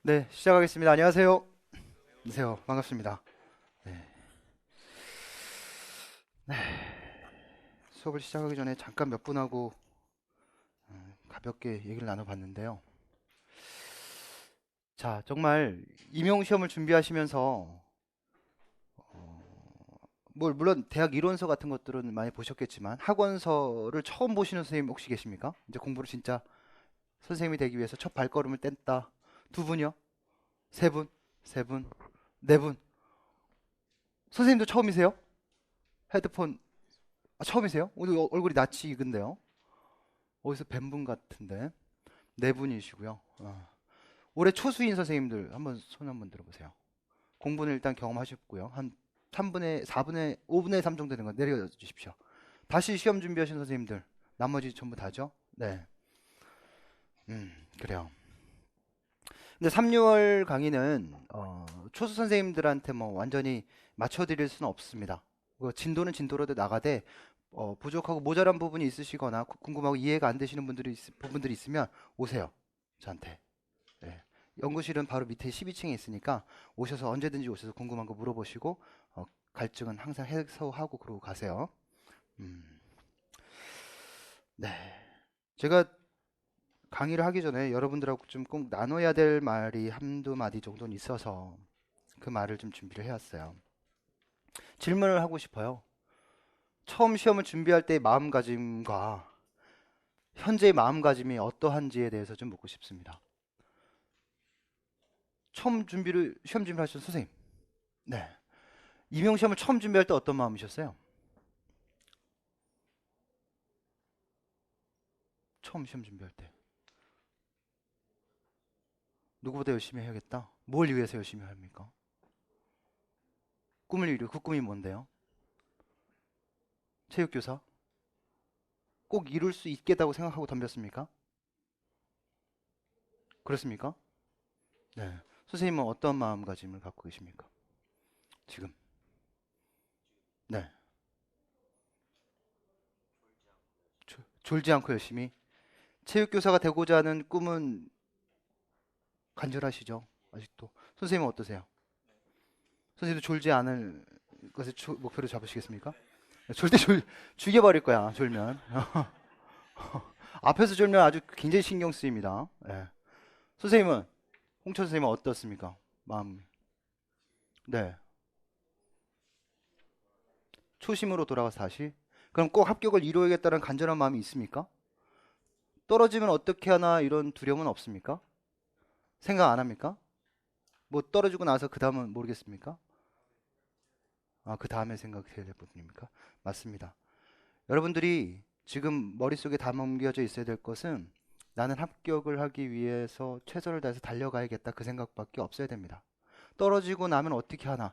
네, 시작하겠습니다. 안녕하세요. 안녕하세요. 반갑습니다. 네, 수업을 시작하기 전에 잠깐 몇 분하고 가볍게 얘기를 나눠봤는데요. 자, 정말 임용시험을 준비하시면서 물론 대학 이론서 같은 것들은 많이 보셨겠지만 학원서를 처음 보시는 선생님 혹시 계십니까? 이제 공부를 진짜 선생님이 되기 위해서 첫 발걸음을 뗐다. 두 분이요? 세 분? 세 분? 네 분? 선생님도 처음이세요? 헤드폰 처음이세요? 오늘 얼굴이 낯이 익은데요. 어디서 뵌 분 같은데. 네 분이시고요. 올해 초수인 선생님들 한번 손 한번 들어보세요. 공부는 일단 경험하셨고요. 한 3분의 4분의 5분의 3 정도 되는 거 내려주십시오. 다시 시험 준비하신 선생님들 나머지 전부 다죠? 네. 그래요. 근데 3, 6월 강의는 초수 선생님들한테 뭐 완전히 맞춰드릴 수는 없습니다. 그 진도는 진도로도 나가되 부족하고 모자란 부분이 있으시거나 궁금하고 이해가 안 되시는 부분들이 있으면 오세요. 저한테. 네. 연구실은 바로 밑에 12층에 있으니까 오셔서 언제든지 오셔서 궁금한 거 물어보시고 갈증은 항상 해소하고 그러고 가세요. 음, 네. 제가 강의를 하기 전에 여러분들하고 좀 꼭 나눠야 될 말이 한두 마디 정도는 있어서 그 말을 좀 준비를 해왔어요. 질문을 하고 싶어요. 처음 시험을 준비할 때의 마음가짐과 현재의 마음가짐이 어떠한지에 대해서 좀 묻고 싶습니다. 시험 준비를 하신 선생님. 네. 임용 시험을 처음 준비할 때 어떤 마음이셨어요? 처음 시험 준비할 때. 누구보다 열심히 해야겠다. 뭘 위해서 열심히 합니까? 꿈을 이루고 그 꿈이 뭔데요? 체육교사? 꼭 이룰 수 있겠다고 생각하고 덤볐습니까? 그렇습니까? 네. 선생님은 어떤 마음가짐을 갖고 계십니까? 지금. 네. 졸지 않고 열심히. 체육교사가 되고자 하는 꿈은 간절하시죠? 아직도. 선생님은 어떠세요? 선생님도 졸지 않을 것을 목표로 잡으시겠습니까? 절대 죽여버릴 거야, 졸면. 앞에서 졸면 아주 굉장히 신경 쓰입니다. 예. 선생님은, 홍철 선생님은 어떻습니까? 마음. 네. 초심으로 돌아가서 다시. 그럼 꼭 합격을 이루어야겠다는 간절한 마음이 있습니까? 떨어지면 어떻게 하나 이런 두려움은 없습니까? 생각 안 합니까? 뭐 떨어지고 나서 그 다음은 모르겠습니까? 아, 그 다음에 생각해야 될 부분입니까? 맞습니다. 여러분들이 지금 머릿속에 담겨져 있어야 될 것은 나는 합격을 하기 위해서 최선을 다해서 달려가야겠다 그 생각밖에 없어야 됩니다. 떨어지고 나면 어떻게 하나?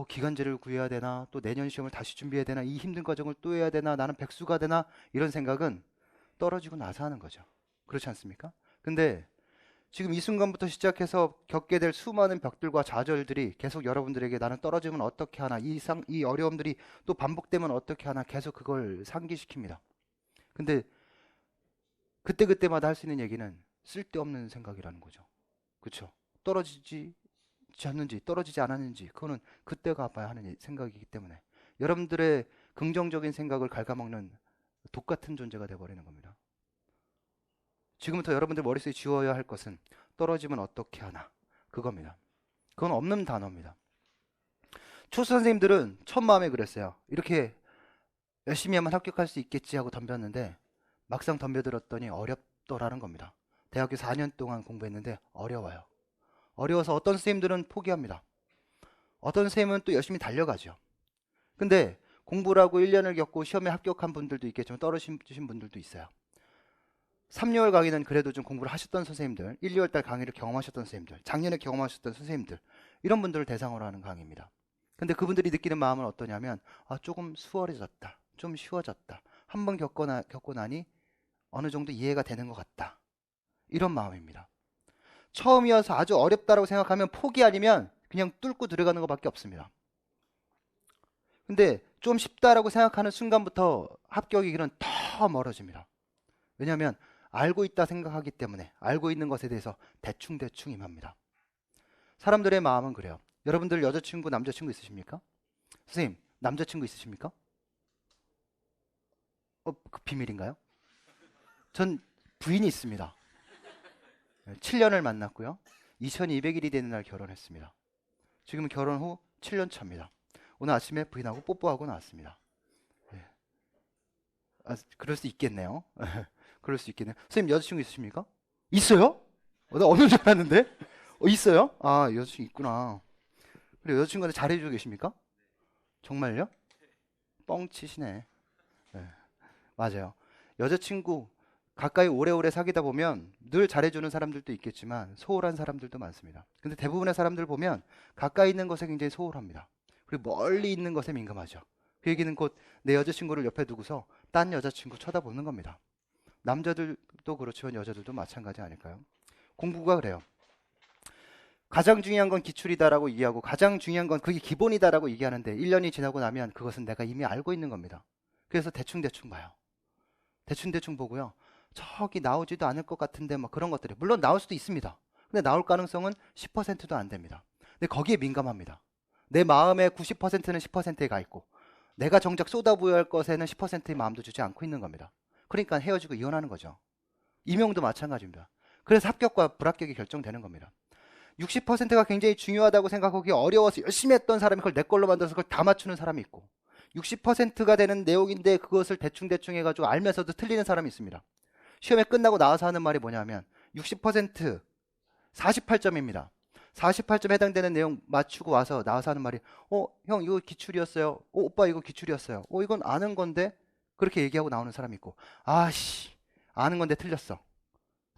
기간제를 구해야 되나? 또 내년 시험을 다시 준비해야 되나? 이 힘든 과정을 또 해야 되나? 나는 백수가 되나? 이런 생각은 떨어지고 나서 하는 거죠. 그렇지 않습니까? 근데 지금 이 순간부터 시작해서 겪게 될 수많은 벽들과 좌절들이 계속 여러분들에게 나는 떨어지면 어떻게 하나? 이 어려움들이 또 반복되면 어떻게 하나? 계속 그걸 상기시킵니다. 근데 그때그때마다 할 수 있는 얘기는 쓸데없는 생각이라는 거죠. 그쵸? 떨어지지 않는지, 떨어지지 않았는지, 그거는 그때가 봐야 하는 생각이기 때문에 여러분들의 긍정적인 생각을 갉아먹는 독 같은 존재가 돼버리는 겁니다. 지금부터 여러분들 머릿속에 지워야 할 것은 떨어지면 어떻게 하나? 그겁니다. 그건 없는 단어입니다. 초수 선생님들은 첫 마음에 그랬어요. 이렇게 열심히 하면 합격할 수 있겠지 하고 덤볐는데 막상 덤벼들었더니 어렵더라는 겁니다. 대학교 4년 동안 공부했는데 어려워요. 어려워서 어떤 선생님들은 포기합니다. 어떤 선생님은 또 열심히 달려가죠. 근데 공부를 하고 1년을 겪고 시험에 합격한 분들도 있겠지만 떨어지신 분들도 있어요. 3, 6월 강의는 그래도 좀 공부를 하셨던 선생님들, 1, 2월 달 강의를 경험하셨던 선생님들, 작년에 경험하셨던 선생님들, 이런 분들을 대상으로 하는 강의입니다. 근데 그분들이 느끼는 마음은 어떠냐면, 조금 수월해졌다. 좀 쉬워졌다. 한번 겪고 나니 어느 정도 이해가 되는 것 같다. 이런 마음입니다. 처음이어서 아주 어렵다라고 생각하면 포기 아니면 그냥 뚫고 들어가는 것밖에 없습니다. 근데 좀 쉽다라고 생각하는 순간부터 합격의 길은 더 멀어집니다. 왜냐하면 알고 있다 생각하기 때문에 알고 있는 것에 대해서 대충대충 임합니다. 사람들의 마음은 그래요. 여러분들 여자친구, 남자친구 있으십니까? 선생님, 남자친구 있으십니까? 그 비밀인가요? 전 부인이 있습니다. 7년을 만났고요. 2200일이 되는 날 결혼했습니다. 지금은 결혼 후 7년 차입니다. 오늘 아침에 부인하고 뽀뽀하고 나왔습니다. 예. 그럴 수 있겠네요. 그럴 수 있겠네요. 선생님 여자친구 있으십니까? 있어요? 나 없는 줄 알았는데? 있어요? 아, 여자친구 있구나. 그래, 여자친구한테 잘해주고 계십니까? 정말요? 뻥치시네. 네, 맞아요. 여자친구 가까이 오래오래 사귀다 보면 늘 잘해주는 사람들도 있겠지만 소홀한 사람들도 많습니다. 근데 대부분의 사람들 보면 가까이 있는 것에 굉장히 소홀합니다. 그리고 멀리 있는 것에 민감하죠. 그 얘기는 곧 내 여자친구를 옆에 두고서 딴 여자친구 쳐다보는 겁니다. 남자들도 그렇지만 여자들도 마찬가지 아닐까요? 공부가 그래요. 가장 중요한 건 기출이다라고 얘기하고 가장 중요한 건 그게 기본이다라고 얘기하는데 1년이 지나고 나면 그것은 내가 이미 알고 있는 겁니다. 그래서 대충대충 봐요. 대충대충 보고요. 저기 나오지도 않을 것 같은데 뭐 그런 것들이 물론 나올 수도 있습니다. 근데 나올 가능성은 10%도 안 됩니다. 근데 거기에 민감합니다. 내 마음의 90%는 10%에 가 있고 내가 정작 쏟아부어야 할 것에는 10%의 마음도 주지 않고 있는 겁니다. 그러니까 헤어지고 이혼하는 거죠. 임용도 마찬가지입니다. 그래서 합격과 불합격이 결정되는 겁니다. 60%가 굉장히 중요하다고 생각하기 어려워서 열심히 했던 사람이 그걸 내 걸로 만들어서 그걸 다 맞추는 사람이 있고 60%가 되는 내용인데 그것을 대충대충 해가지고 알면서도 틀리는 사람이 있습니다. 시험에 끝나고 나와서 하는 말이 뭐냐면 60% 48점입니다. 48점 해당되는 내용 맞추고 와서 나와서 하는 말이 형 이거 기출이었어요. 오빠 이거 기출이었어요. 이건 아는 건데 그렇게 얘기하고 나오는 사람이 있고 아씨 아는 건데 틀렸어.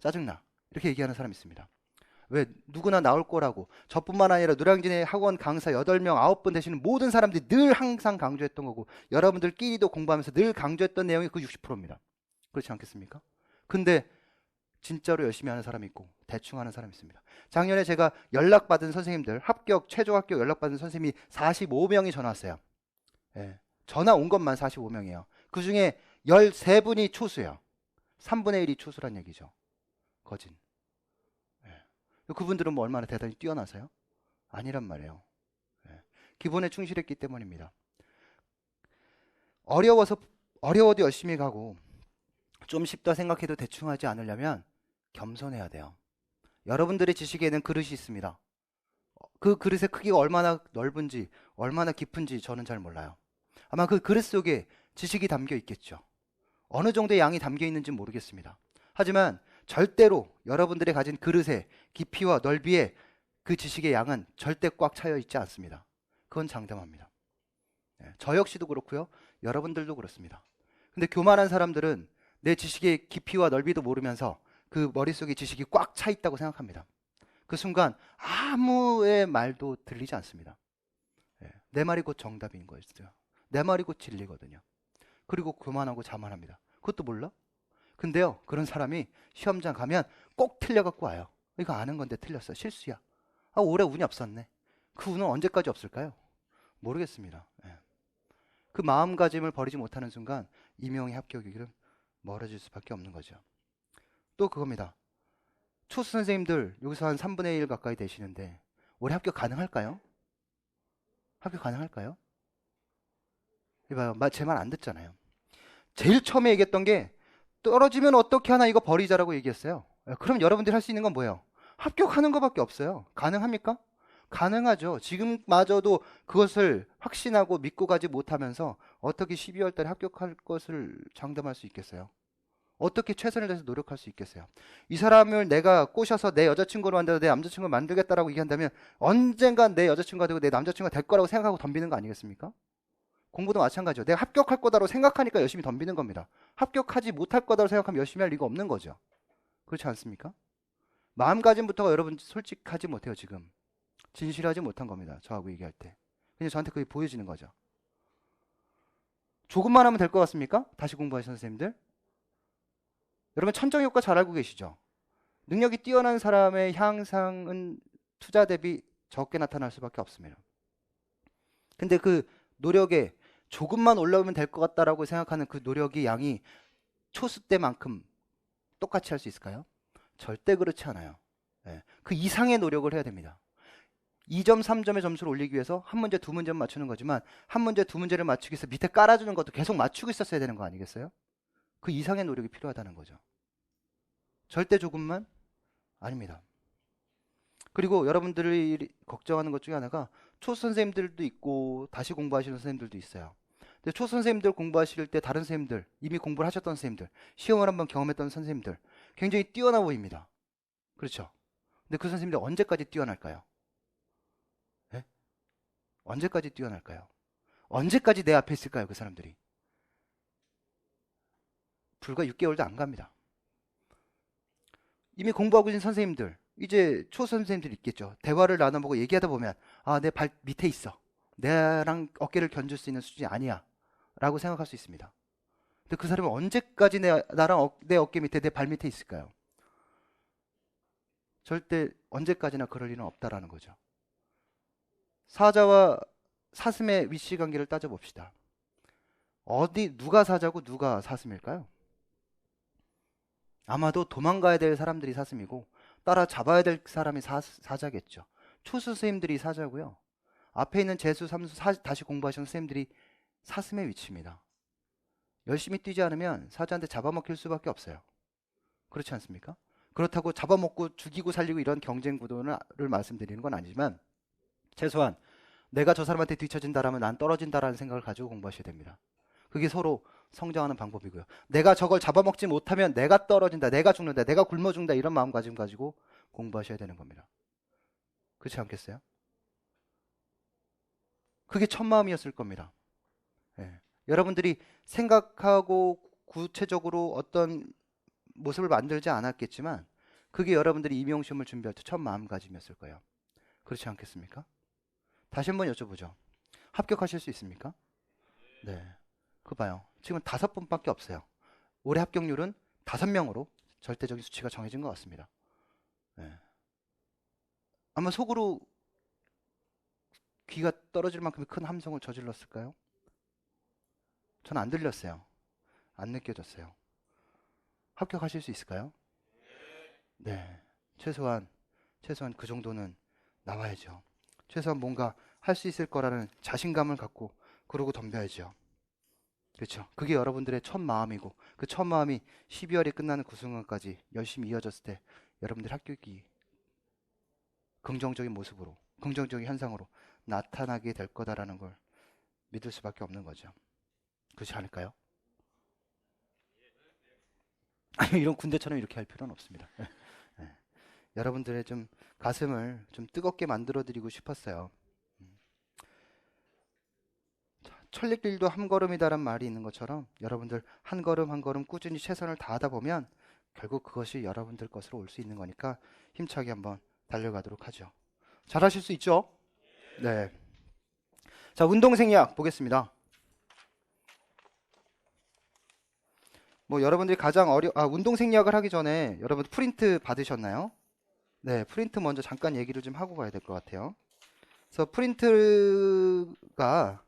짜증나. 이렇게 얘기하는 사람이 있습니다. 왜? 누구나 나올 거라고. 저뿐만 아니라 노량진의 학원 강사 8명, 9분 되시는 모든 사람들이 늘 항상 강조했던 거고 여러분들끼리도 공부하면서 늘 강조했던 내용이 그 60%입니다. 그렇지 않겠습니까? 근데 진짜로 열심히 하는 사람이 있고 대충 하는 사람이 있습니다. 작년에 제가 연락받은 선생님들, 합격, 최종 합격 연락받은 선생님이 45명이 전화 왔어요. 예, 전화 온 것만 45명이에요. 그 중에 13분이 초수예요. 3분의 1이 초수란 얘기죠. 거진. 그분들은 뭐 얼마나 대단히 뛰어나서요? 아니란 말이에요. 기본에 충실했기 때문입니다. 어려워도 열심히 가고 좀 쉽다 생각해도 대충 하지 않으려면 겸손해야 돼요. 여러분들의 지식에는 그릇이 있습니다. 그 그릇의 크기가 얼마나 넓은지 얼마나 깊은지 저는 잘 몰라요. 아마 그 그릇 속에 지식이 담겨 있겠죠. 어느 정도의 양이 담겨 있는지 모르겠습니다. 하지만 절대로 여러분들이 가진 그릇의 깊이와 넓이에 그 지식의 양은 절대 꽉 차여 있지 않습니다. 그건 장담합니다. 저 역시도 그렇고요. 여러분들도 그렇습니다. 근데 교만한 사람들은 내 지식의 깊이와 넓이도 모르면서 그 머릿속에 지식이 꽉 차 있다고 생각합니다. 그 순간 아무의 말도 들리지 않습니다. 내 말이 곧 정답인 거였어요. 내 말이 곧 진리거든요. 그리고 교만하고 자만합니다. 그것도 몰라? 근데요, 그런 사람이 시험장 가면 꼭 틀려갖고 와요. 이거 아는 건데 틀렸어. 실수야. 올해 운이 없었네. 그 운은 언제까지 없을까요? 모르겠습니다. 그 마음가짐을 버리지 못하는 순간 임용의 합격의 길은 멀어질 수밖에 없는 거죠. 또 그겁니다. 초수 선생님들 여기서 한 3분의 1 가까이 되시는데 올해 합격 가능할까요? 합격 가능할까요? 이봐요. 제 말 안 듣잖아요. 제일 처음에 얘기했던 게 떨어지면 어떻게 하나 이거 버리자라고 얘기했어요. 그럼 여러분들이 할 수 있는 건 뭐예요? 합격하는 것밖에 없어요. 가능합니까? 가능하죠. 지금마저도 그것을 확신하고 믿고 가지 못하면서 어떻게 12월 달에 합격할 것을 장담할 수 있겠어요? 어떻게 최선을 다해서 노력할 수 있겠어요? 이 사람을 내가 꼬셔서 내 여자친구로 만들어 내 남자친구를 만들겠다라고 얘기한다면 언젠간 내 여자친구가 되고 내 남자친구가 될 거라고 생각하고 덤비는 거 아니겠습니까? 공부도 마찬가지죠. 내가 합격할 거다라고 생각하니까 열심히 덤비는 겁니다. 합격하지 못할 거다라고 생각하면 열심히 할 리가 없는 거죠. 그렇지 않습니까? 마음가짐부터가 여러분 솔직하지 못해요. 지금 진실하지 못한 겁니다. 저하고 얘기할 때 그냥 저한테 그게 보여지는 거죠. 조금만 하면 될 것 같습니까? 다시 공부하신 선생님들, 여러분 천정효과 잘 알고 계시죠? 능력이 뛰어난 사람의 향상은 투자 대비 적게 나타날 수밖에 없습니다. 근데 그 노력에 조금만 올라오면 될 것 같다라고 생각하는 그 노력의 양이 초수 때만큼 똑같이 할 수 있을까요? 절대 그렇지 않아요. 그 이상의 노력을 해야 됩니다. 2점, 3점의 점수를 올리기 위해서 한 문제, 두 문제만 맞추는 거지만 한 문제, 두 문제를 맞추기 위해서 밑에 깔아주는 것도 계속 맞추고 있었어야 되는 거 아니겠어요? 그 이상의 노력이 필요하다는 거죠. 절대 조금만 아닙니다. 그리고 여러분들이 걱정하는 것 중에 하나가 초선생님들도 있고 다시 공부하시는 선생님들도 있어요. 근데 초선생님들 공부하실 때 다른 선생님들, 이미 공부를 하셨던 선생님들, 시험을 한번 경험했던 선생님들 굉장히 뛰어나 보입니다. 그렇죠? 근데 그 선생님들 언제까지 뛰어날까요? 예? 언제까지 뛰어날까요? 언제까지 내 앞에 있을까요? 그 사람들이. 불과 6개월도 안 갑니다. 이미 공부하고 있는 선생님들, 이제 초선생님들 있겠죠. 대화를 나눠보고 얘기하다 보면 아, 내 발 밑에 있어. 내랑 어깨를 견줄 수 있는 수준이 아니야. 라고 생각할 수 있습니다. 근데 그 사람은 언제까지 나랑 내 어깨 밑에, 내 발 밑에 있을까요? 절대 언제까지나 그럴 일은 없다라는 거죠. 사자와 사슴의 위치 관계를 따져봅시다. 누가 사자고 누가 사슴일까요? 아마도 도망가야 될 사람들이 사슴이고 따라잡아야 될 사람이 사자겠죠. 초수 선생님들이 사자고요. 앞에 있는 재수, 삼수, 다시 공부하시는 선생님들이 사슴의 위치입니다. 열심히 뛰지 않으면 사자한테 잡아먹힐 수밖에 없어요. 그렇지 않습니까? 그렇다고 잡아먹고 죽이고 살리고 이런 경쟁 구도를 말씀드리는 건 아니지만 최소한 내가 저 사람한테 뒤처진다라면 난 떨어진다라는 생각을 가지고 공부하셔야 됩니다. 그게 서로 성장하는 방법이고요. 내가 저걸 잡아먹지 못하면 내가 떨어진다, 내가 죽는다, 내가 굶어 죽는다 이런 마음가짐 가지고 공부하셔야 되는 겁니다. 그렇지 않겠어요? 그게 첫 마음이었을 겁니다. 예. 여러분들이 생각하고 구체적으로 어떤 모습을 만들지 않았겠지만 그게 여러분들이 임용시험을 준비할 때 첫 마음가짐이었을 거예요. 그렇지 않겠습니까? 다시 한번 여쭤보죠. 합격하실 수 있습니까? 네. 그거 봐요. 지금 5분밖에 없어요. 올해 합격률은 5명으로 절대적인 수치가 정해진 것 같습니다. 네. 아마 속으로 귀가 떨어질 만큼 큰 함성을 저질렀을까요? 전 안 들렸어요. 안 느껴졌어요. 합격하실 수 있을까요? 네. 최소한 그 정도는 나와야죠. 최소한 뭔가 할 수 있을 거라는 자신감을 갖고 그러고 덤벼야죠. 그렇죠. 그게 여러분들의 첫 마음이고 그 첫 마음이 12월에 끝나는 구승원까지 열심히 이어졌을 때 여러분들 합격이 긍정적인 모습으로, 긍정적인 현상으로 나타나게 될 거다라는 걸 믿을 수밖에 없는 거죠. 그렇지 않을까요? 아니, 이런 군대처럼 이렇게 할 필요는 없습니다. 네. 여러분들의 좀 가슴을 좀 뜨겁게 만들어 드리고 싶었어요. 천리길도 한 걸음이다란 말이 있는 것처럼 여러분들 한 걸음 한 걸음 꾸준히 최선을 다하다 보면 결국 그것이 여러분들 것으로 올 수 있는 거니까 힘차게 한번 달려가도록 하죠. 잘하실 수 있죠? 네. 자, 운동생리학 보겠습니다. 뭐 여러분들이 가장 운동생리학을 하기 전에 여러분 프린트 받으셨나요? 네, 프린트 먼저 잠깐 얘기를 좀 하고 가야 될 것 같아요. 그래서 프린트가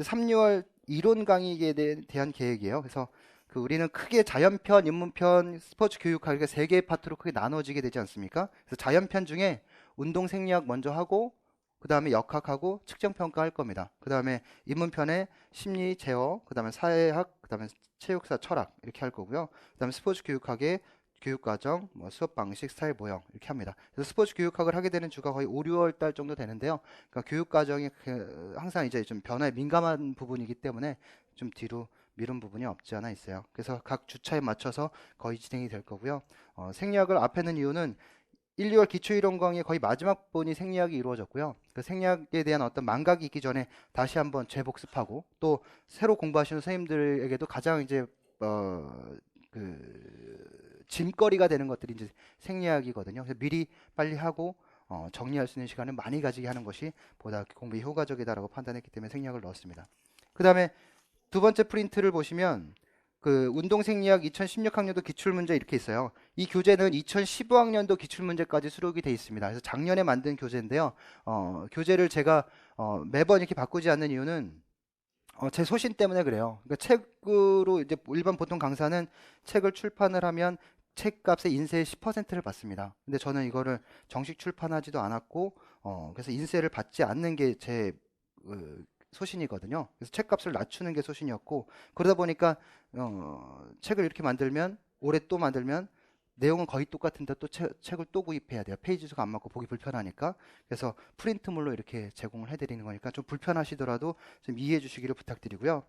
3, 6월 이론 강의에 대한 계획이에요. 그래서 우리는 크게 자연편, 입문편, 스포츠 교육학 이렇게 3개의 파트로 크게 나눠지게 되지 않습니까? 그래서 자연편 중에 운동 생리학 먼저 하고 그 다음에 역학하고 측정평가 할 겁니다. 그 다음에 입문편에 심리, 제어, 그 다음에 사회학, 그 다음에 체육사, 철학 이렇게 할 거고요. 그 다음에 스포츠 교육학의 교육과정, 수업 방식, 스타일, 모형 이렇게 합니다. 그래서 스포츠 교육학을 하게 되는 주가 거의 5, 6월 달 정도 되는데요. 그러니까 교육과정이 항상 이제 좀 변화에 민감한 부분이기 때문에 좀 뒤로 미룬 부분이 없지 않아 있어요. 그래서 각 주차에 맞춰서 거의 진행이 될 거고요. 생리학을 앞에 는 이유는 1, 2월 기초이론 강의 거의 마지막 부분이 생리학이 이루어졌고요. 그 생리학에 대한 어떤 망각이 있기 전에 다시 한번 재복습하고 또 새로 공부하시는 선생님들에게도 가장 이제 짐거리가 되는 것들이 이제 생리학이거든요. 그래서 미리 빨리 하고 정리할 수 있는 시간을 많이 가지게 하는 것이 보다 공부에 효과적이다라고 판단했기 때문에 생리학을 넣었습니다. 그 다음에 두 번째 프린트를 보시면 운동생리학 2016학년도 기출문제 이렇게 있어요. 이 교재는 2015학년도 기출문제까지 수록이 되어 있습니다. 그래서 작년에 만든 교재인데요. 교재를 제가 매번 이렇게 바꾸지 않는 이유는 제 소신 때문에 그래요. 그러니까 책으로 이제 일반 보통 강사는 책을 출판을 하면 책값의 인세의 10%를 받습니다. 근데 저는 이거를 정식 출판하지도 않았고 그래서 인세를 받지 않는 게 제 소신이거든요. 그래서 책값을 낮추는 게 소신이었고 그러다 보니까 책을 이렇게 만들면 올해 또 만들면 내용은 거의 똑같은데 또 책을 또 구입해야 돼요. 페이지 수가 안 맞고 보기 불편하니까. 그래서 프린트물로 이렇게 제공을 해드리는 거니까 좀 불편하시더라도 좀 이해해 주시기를 부탁드리고요.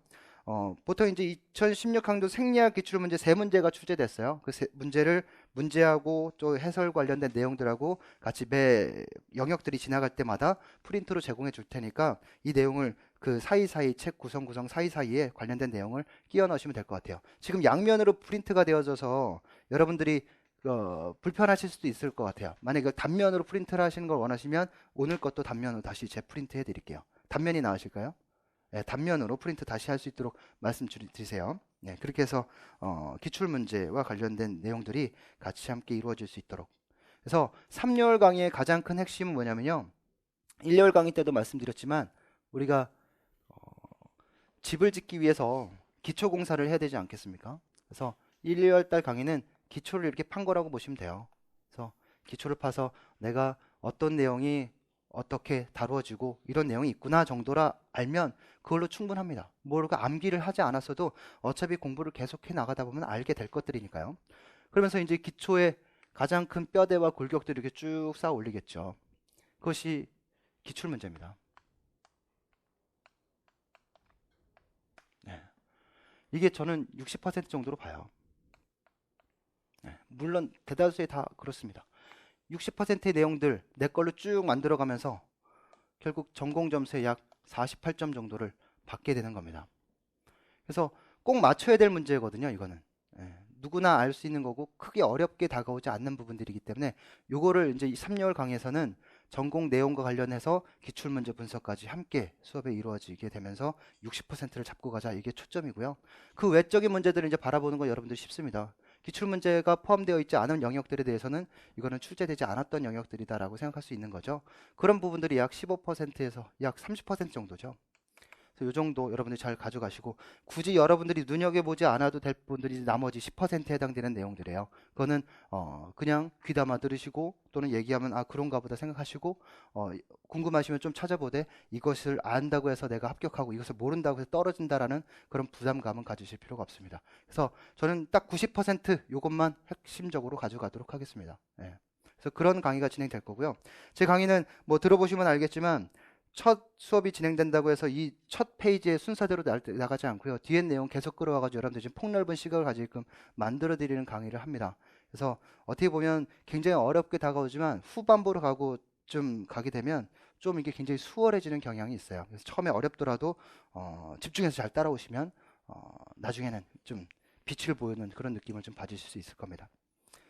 보통 이제 2016학년도 생리학 기출문제 3문제가 출제됐어요. 그 문제를 문제하고 또 해설 관련된 내용들하고 같이 매 영역들이 지나갈 때마다 프린트로 제공해 줄 테니까 이 내용을 그 사이사이 책 구성 사이사이에 관련된 내용을 끼워 넣으시면 될 것 같아요. 지금 양면으로 프린트가 되어져서 여러분들이 불편하실 수도 있을 것 같아요. 만약에 단면으로 프린트를 하시는 걸 원하시면 오늘 것도 단면으로 다시 재프린트 해드릴게요. 단면이 나으실까요? 네, 단면으로 프린트 다시 할 수 있도록 말씀드리세요. 네, 그렇게 해서 기출문제와 관련된 내용들이 같이 함께 이루어질 수 있도록. 그래서 3열 강의의 가장 큰 핵심은 뭐냐면요. 1열 강의 때도 말씀드렸지만 우리가 집을 짓기 위해서 기초공사를 해야 되지 않겠습니까? 그래서 1, 2월 달 강의는 기초를 이렇게 판 거라고 보시면 돼요. 그래서 기초를 파서 내가 어떤 내용이 어떻게 다루어지고 이런 내용이 있구나 정도라 알면 그걸로 충분합니다. 뭐가 암기를 하지 않았어도 어차피 공부를 계속해 나가다 보면 알게 될 것들이니까요. 그러면서 이제 기초의 가장 큰 뼈대와 골격들을 이렇게 쭉 쌓아 올리겠죠. 그것이 기출문제입니다. 네. 이게 저는 60% 정도로 봐요. 네. 물론 대다수의 다 그렇습니다. 60%의 내용들 내 걸로 쭉 만들어가면서 결국 전공 점수의 약 48점 정도를 받게 되는 겁니다. 그래서 꼭 맞춰야 될 문제거든요. 이거는 누구나 알 수 있는 거고 크게 어렵게 다가오지 않는 부분들이기 때문에 요거를 이제 3개월 강의에서는 전공 내용과 관련해서 기출문제 분석까지 함께 수업에 이루어지게 되면서 60%를 잡고 가자, 이게 초점이고요. 그 외적인 문제들을 이제 바라보는 거 여러분들 쉽습니다. 기출문제가 포함되어 있지 않은 영역들에 대해서는 이거는 출제되지 않았던 영역들이다라고 생각할 수 있는 거죠. 그런 부분들이 약 15%에서 약 30% 정도죠. 이 정도 여러분들이 잘 가져가시고, 굳이 여러분들이 눈여겨보지 않아도 될 부분들이 나머지 10%에 해당되는 내용들이에요. 그거는 그냥 귀담아 들으시고 또는 얘기하면 아 그런가 보다 생각하시고, 궁금하시면 좀 찾아보되 이것을 안다고 해서 내가 합격하고 이것을 모른다고 해서 떨어진다라는 그런 부담감은 가지실 필요가 없습니다. 그래서 저는 딱 90% 이것만 핵심적으로 가져가도록 하겠습니다. 그래서 그런 강의가 진행될 거고요. 제 강의는 뭐 들어보시면 알겠지만 첫 수업이 진행된다고 해서 이 첫 페이지의 순서대로 나가지 않고요. 뒤에 내용 계속 끌어와가지고 여러분들 지금 폭넓은 시각을 가지게끔 만들어드리는 강의를 합니다. 그래서 어떻게 보면 굉장히 어렵게 다가오지만 후반부로 좀 가게 되면 좀 이게 굉장히 수월해지는 경향이 있어요. 그래서 처음에 어렵더라도 집중해서 잘 따라오시면 나중에는 좀 빛을 보이는 그런 느낌을 좀 받으실 수 있을 겁니다.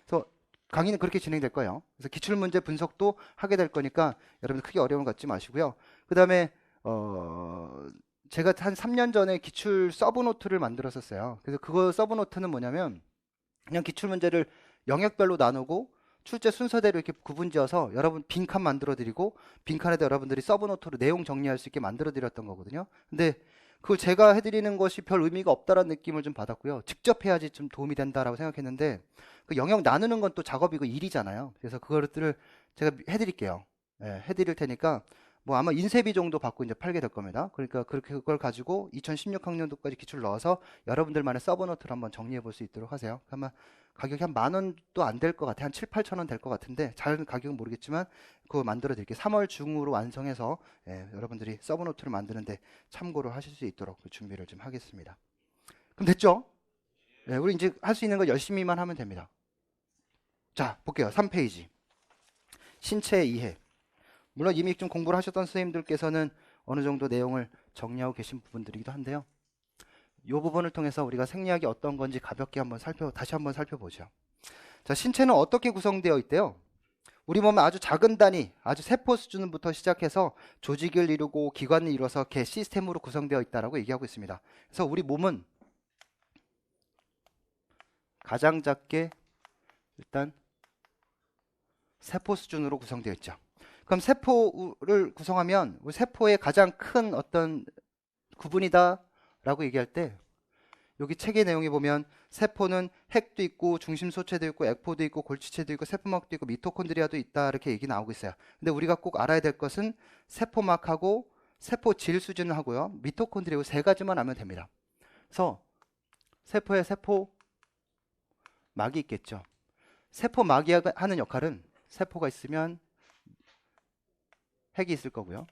그래서 강의는 그렇게 진행될 거예요. 그래서 기출문제 분석도 하게 될 거니까 여러분 크게 어려움을 갖지 마시고요. 그 다음에 제가 한 3년 전에 기출 서브노트를 만들었었어요. 그래서 그거 서브노트는 뭐냐면 그냥 기출문제를 영역별로 나누고 출제 순서대로 이렇게 구분지어서 여러분 빈칸 만들어 드리고 빈칸에다 여러분들이 서브노트로 내용 정리할 수 있게 만들어 드렸던 거거든요. 근데 그걸 제가 해드리는 것이 별 의미가 없다라는 느낌을 좀 받았고요. 직접 해야지 좀 도움이 된다라고 생각했는데 그 영역 나누는 건 또 작업이고 일이잖아요. 그래서 그것들을 제가 해드릴게요. 해드릴 테니까 뭐 아마 인쇄비 정도 받고 이제 팔게 될 겁니다. 그러니까 그렇게 그걸 가지고 2016학년도까지 기출 넣어서 여러분들만의 서브노트를 한번 정리해 볼 수 있도록 하세요. 아마 가격이 한 10,000원도 안 될 것 같아요. 한 7, 8천 원 될 것 같은데 잘 가격은 모르겠지만 그거 만들어 드릴게요. 3월 중으로 완성해서 여러분들이 서브노트를 만드는데 참고를 하실 수 있도록 준비를 좀 하겠습니다. 그럼 됐죠? 우리 이제 할 수 있는 거 열심히만 하면 됩니다. 자, 볼게요. 3페이지. 신체 이해. 물론 이미 좀 공부를 하셨던 선생님들께서는 어느 정도 내용을 정리하고 계신 부분들이기도 한데요. 이 부분을 통해서 우리가 생리학이 어떤 건지 가볍게 다시 한번 살펴보죠. 자, 신체는 어떻게 구성되어 있대요? 우리 몸의 아주 작은 단위, 아주 세포 수준부터 시작해서 조직을 이루고 기관을 이루어서 개 시스템으로 구성되어 있다라고 얘기하고 있습니다. 그래서 우리 몸은 가장 작게 일단 세포 수준으로 구성되어 있죠. 그럼 세포를 구성하면 우리 세포의 가장 큰 어떤 구분이다 라고 얘기할 때 여기 책의 내용에 보면 세포는 핵도 있고 중심 소체도 있고 액포도 있고 골지체도 있고 세포막도 있고 미토콘드리아도 있다 이렇게 얘기 나오고 있어요. 근데 우리가 꼭 알아야 될 것은 세포막하고 세포질 수준을 하고요. 미토콘드리아 세 가지만 알면 됩니다. 그래서 세포에 세포막이 있겠죠. 세포막이 하는 역할은 세포가 있으면 핵이 있을 거고요.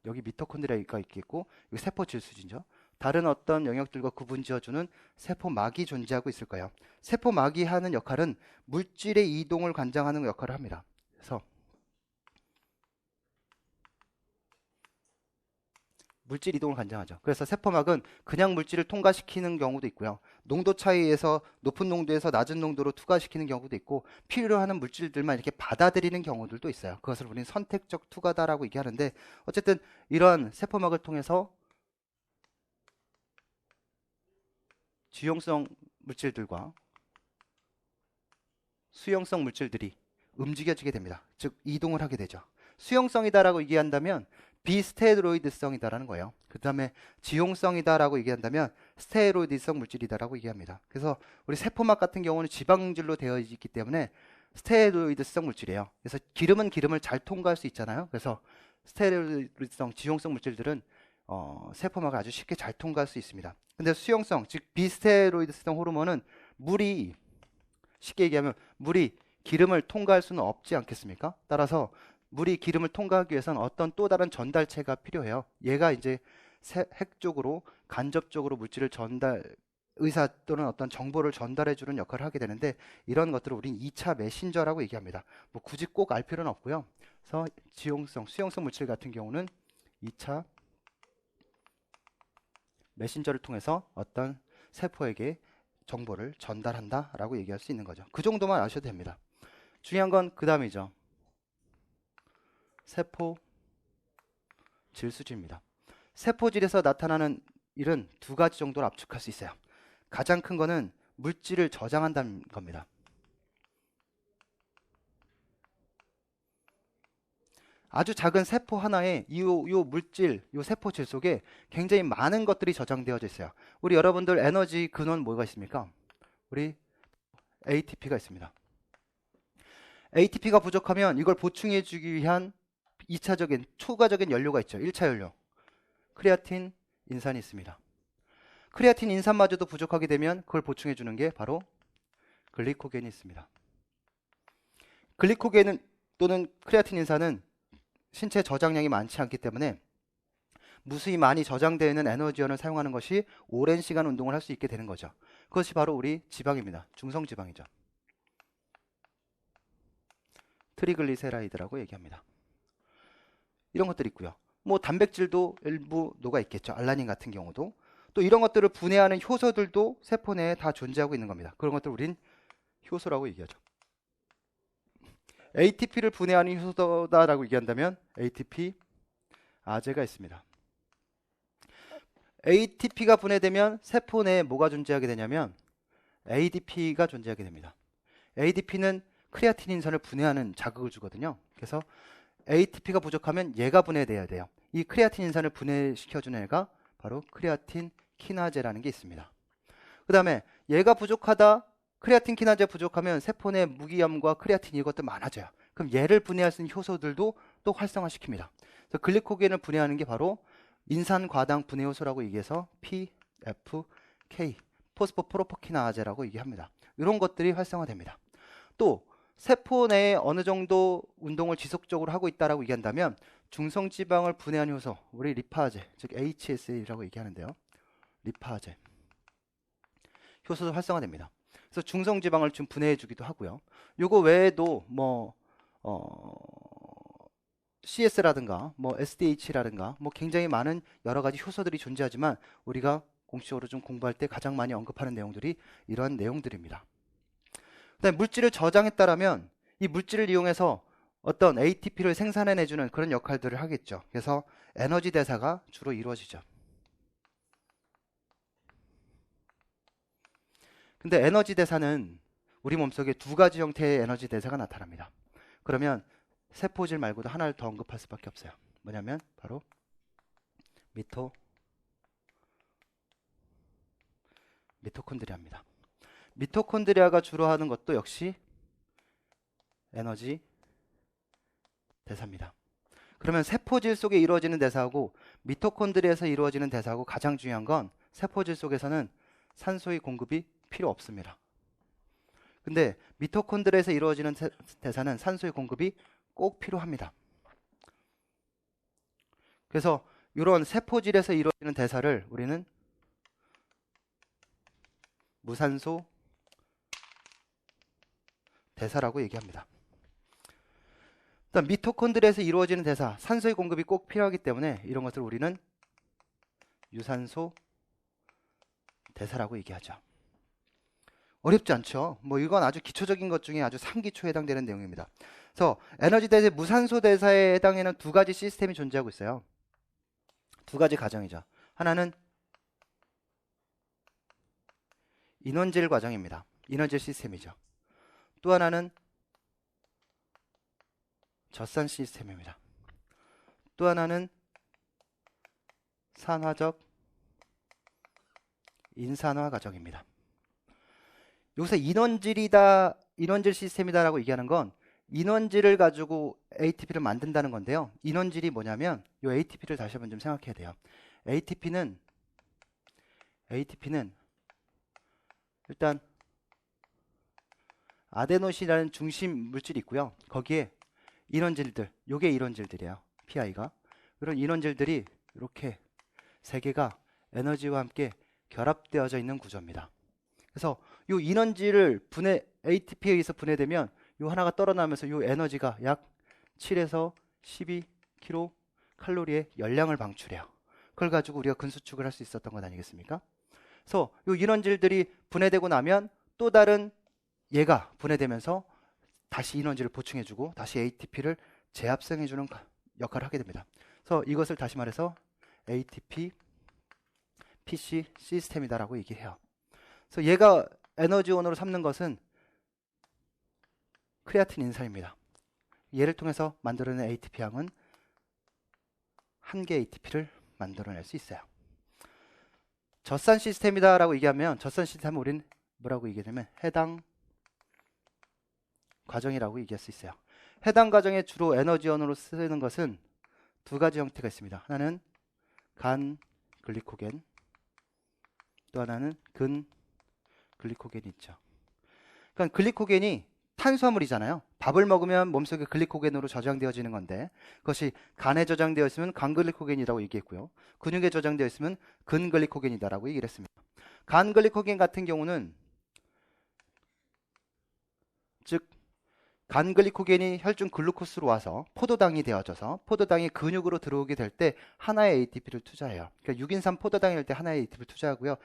여기 미토콘드리아가 있겠고 여기 세포질 수준이죠. 다른 어떤 영역들과 구분 지어주는 세포막이 존재하고 있을 거예요. 세포막이 하는 역할은 물질의 이동을 관장하는 역할을 합니다. 그래서 물질 이동을 관장하죠. 그래서 세포막은 그냥 물질을 통과시키는 경우도 있고요. 농도 차이에서 높은 농도에서 낮은 농도로 투과시키는 경우도 있고 필요로 하는 물질들만 이렇게 받아들이는 경우들도 있어요. 그것을 우리는 선택적 투과다라고 얘기하는데 어쨌든 이런 세포막을 통해서 지용성 물질들과 수용성 물질들이 움직여지게 됩니다. 즉 이동을 하게 되죠. 수용성이다라고 얘기한다면 비스테로이드성이다라는 거예요. 그 다음에 지용성이다라고 얘기한다면 스테로이드성 물질이다라고 얘기합니다. 그래서 우리 세포막 같은 경우는 지방질로 되어 있기 때문에 스테로이드성 물질이에요. 그래서 기름은 기름을 잘 통과할 수 있잖아요. 그래서 스테로이드성, 지용성 물질들은 세포막을 아주 쉽게 잘 통과할 수 있습니다. 근데 수용성, 즉 비스테로이드성 호르몬은 물이 쉽게 얘기하면 물이 기름을 통과할 수는 없지 않겠습니까? 따라서 물이 기름을 통과하기 위해서는 어떤 또 다른 전달체가 필요해요. 얘가 이제 핵 쪽으로 간접적으로 물질을 의사 또는 어떤 정보를 전달해주는 역할을 하게 되는데 이런 것들을 우린 2차 메신저라고 얘기합니다. 뭐 굳이 꼭 알 필요는 없고요. 그래서 지용성, 수용성 물질 같은 경우는 2차 메신저를 통해서 어떤 세포에게 정보를 전달한다라고 얘기할 수 있는 거죠. 그 정도만 아셔도 됩니다. 중요한 건 그 다음이죠. 세포 질수질입니다. 세포질에서 나타나는 일은 두 가지 정도로 압축할 수 있어요. 가장 큰 거는 물질을 저장한다는 겁니다. 아주 작은 세포 하나에 요 물질, 요 세포질 속에 굉장히 많은 것들이 저장되어져 있어요. 우리 여러분들 에너지 근원 뭐가 있습니까? 우리 ATP가 있습니다. ATP가 부족하면 이걸 보충해 주기 위한 2차적인 추가적인 연료가 있죠. 1차 연료. 크레아틴, 인산이 있습니다. 크레아틴, 인산마저도 부족하게 되면 그걸 보충해 주는 게 바로 글리코겐이 있습니다. 글리코겐은 또는 크레아틴, 인산은 신체 저장량이 많지 않기 때문에 무수히 많이 저장되어 있는 에너지원을 사용하는 것이 오랜 시간 운동을 할 수 있게 되는 거죠. 그것이 바로 우리 지방입니다. 중성지방이죠. 트리글리세라이드라고 얘기합니다. 이런 것들이 있고요. 뭐 단백질도 일부 녹아 있겠죠. 알라닌 같은 경우도. 또 이런 것들을 분해하는 효소들도 세포 내에 다 존재하고 있는 겁니다. 그런 것들 우린 효소라고 얘기하죠. ATP를 분해하는 효소다라고 얘기한다면 ATP 아제가 있습니다. ATP가 분해되면 세포 내에 뭐가 존재하게 되냐면 ADP가 존재하게 됩니다. ADP는 크레아틴인산을 분해하는 자극을 주거든요. 그래서 ATP가 부족하면 얘가 분해돼야 돼요. 이 크레아틴인산을 분해시켜주는 애가 바로 크레아틴 키나제라는 게 있습니다. 그 다음에 얘가 부족하다, 크레아틴 키나제 부족하면 세포 내 무기염과 크레아틴 이것도 많아져요. 그럼 얘를 분해할 수 있는 효소들도 또 활성화시킵니다. 그래서 글리코겐을 분해하는 게 바로 인산 과당 분해 효소라고 얘기해서 PFK, 포스포프로포키나제라고 얘기합니다. 이런 것들이 활성화됩니다. 또 세포 내에 어느 정도 운동을 지속적으로 하고 있다라고 얘기한다면 중성지방을 분해하는 효소, 우리 리파제, 즉 HSA라고 얘기하는데요. 리파제 효소도 활성화됩니다. 그래서 중성지방을 좀 분해해주기도 하고요. 요거 외에도 뭐 CS라든가 뭐 SDH라든가 뭐 굉장히 많은 여러 가지 효소들이 존재하지만 우리가 공식적으로 좀 공부할 때 가장 많이 언급하는 내용들이 이러한 내용들입니다. 그다음에 물질을 저장했다라면 이 물질을 이용해서 어떤 ATP를 생산해내주는 그런 역할들을 하겠죠. 그래서 에너지 대사가 주로 이루어지죠. 근데 에너지 대사는 우리 몸속에 두 가지 형태의 에너지 대사가 나타납니다. 그러면 세포질 말고도 하나를 더 언급할 수밖에 없어요. 뭐냐면 바로 미토콘드리아입니다. 미토콘드리아가 주로 하는 것도 역시 에너지 대사입니다. 그러면 세포질 속에 이루어지는 대사하고 미토콘드리아에서 이루어지는 대사하고 가장 중요한 건 세포질 속에서는 산소의 공급이 필요 없습니다. 근데 미토콘드리아에서 이루어지는 대사는 산소의 공급이 꼭 필요합니다. 그래서 이런 세포질에서 이루어지는 대사를 우리는 무산소 대사라고 얘기합니다. 일단 미토콘드리아에서 이루어지는 대사, 산소의 공급이 꼭 필요하기 때문에 이런 것을 우리는 유산소 대사라고 얘기하죠. 어렵지 않죠? 뭐 이건 아주 기초적인 것 중에 아주 상기초에 해당되는 내용입니다. 그래서 에너지 대사, 무산소 대사에 해당하는 두 가지 시스템이 존재하고 있어요. 두 가지 과정이죠. 하나는 인원질 과정입니다. 인원질 시스템이죠. 또 하나는 젖산 시스템입니다. 또 하나는 산화적 인산화 과정입니다. 여기서 인원질 시스템이다라고 얘기하는 건 인원질을 가지고 ATP를 만든다는 건데요. 인원질이 뭐냐면 이 ATP를 다시 한번 좀 생각해야 돼요. ATP는 일단 아데노신이라는 중심 물질이 있고요. 거기에 인원질들, 요게 인원질들이에요. PI가. 이런 인원질들이 이렇게 세 개가 에너지와 함께 결합되어져 있는 구조입니다. 그래서 요 인원질을 ATP에 의해서 분해되면 요 하나가 떨어나면서 요 에너지가 약 7에서 12kcal의 열량을 방출해요. 그걸 가지고 우리가 근수축을 할 수 있었던 것 아니겠습니까? 그래서 요 인원질들이 분해되고 나면 또 다른 얘가 분해되면서 다시 인원질을 보충해주고 다시 ATP를 재합성해주는 역할을 하게 됩니다. 그래서 이것을 다시 말해서 ATP PC 시스템이다라고 얘기해요. 그래서 얘가 에너지원으로 삼는 것은 크레아틴 인산입니다. 얘를 통해서 만들어낸 ATP 양은 한 개 ATP를 만들어낼 수 있어요. 젖산 시스템이다라고 얘기하면 젖산 시스템은 우린 뭐라고 얘기하냐면 해당 과정이라고 얘기할 수 있어요. 해당 과정에 주로 에너지원으로 쓰는 것은 두 가지 형태가 있습니다. 하나는 간 글리코겐, 또 하나는 근 글리코겐이 있죠. 그러니까 글리코겐이 탄수화물이잖아요. 밥을 먹으면 몸속에 글리코겐으로 저장되어지는 건데 그것이 간에 저장되어 있으면 간글리코겐이라고 얘기했고요. 근육에 저장되어 있으면 근글리코겐이다라고 얘기를 했습니다. 간글리코겐 같은 경우는 즉 간글리코겐이 혈중 글루코스로 와서 포도당이 되어져서 포도당이 근육으로 들어오게 될 때 하나의 ATP를 투자해요. 그러니까 6인산 포도당이 될 때 하나의 ATP를 투자하고요.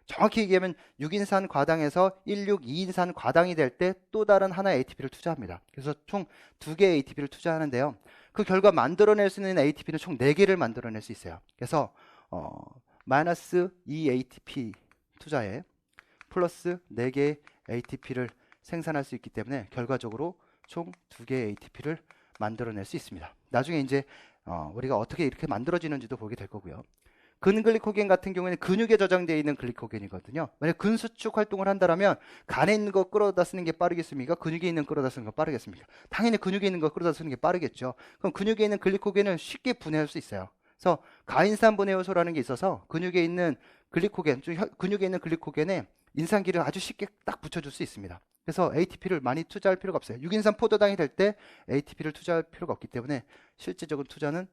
정확히 얘기하면 6인산 과당에서 162인산 과당이 될 때 또 다른 하나의 ATP를 투자합니다. 그래서 총 2개의 ATP를 투자하는데요. 그 결과 만들어낼 수 있는 ATP는 총 4개를 만들어낼 수 있어요. 그래서 마이너스 2 ATP 투자에 플러스 4개의 ATP를 생산할 수 있기 때문에 결과적으로 총 2개의 ATP를 만들어낼 수 있습니다. 나중에 이제 우리가 어떻게 이렇게 만들어지는지도 보게 될 거고요. 근글리코겐 같은 경우에는 근육에 저장되어 있는 글리코겐이거든요. 만약 근수축 활동을 한다면 간에 있는 거 끌어다 쓰는 게 빠르겠습니까? 근육에 있는 거 끌어다 쓰는 거 빠르겠습니까? 당연히 근육에 있는 거 끌어다 쓰는 게 빠르겠죠. 그럼 근육에 있는 글리코겐을 쉽게 분해할 수 있어요. 그래서 가인산 분해 요소라는 게 있어서 근육에 있는 글리코겐, 근육에 있는 글리코겐에 인산기를 아주 쉽게 딱 붙여줄 수 있습니다. 그래서 ATP를 많이 투자할 필요가 없어요. 6인산 포도당이 될 때 ATP를 투자할 필요가 없기 때문에 실질적인 투자는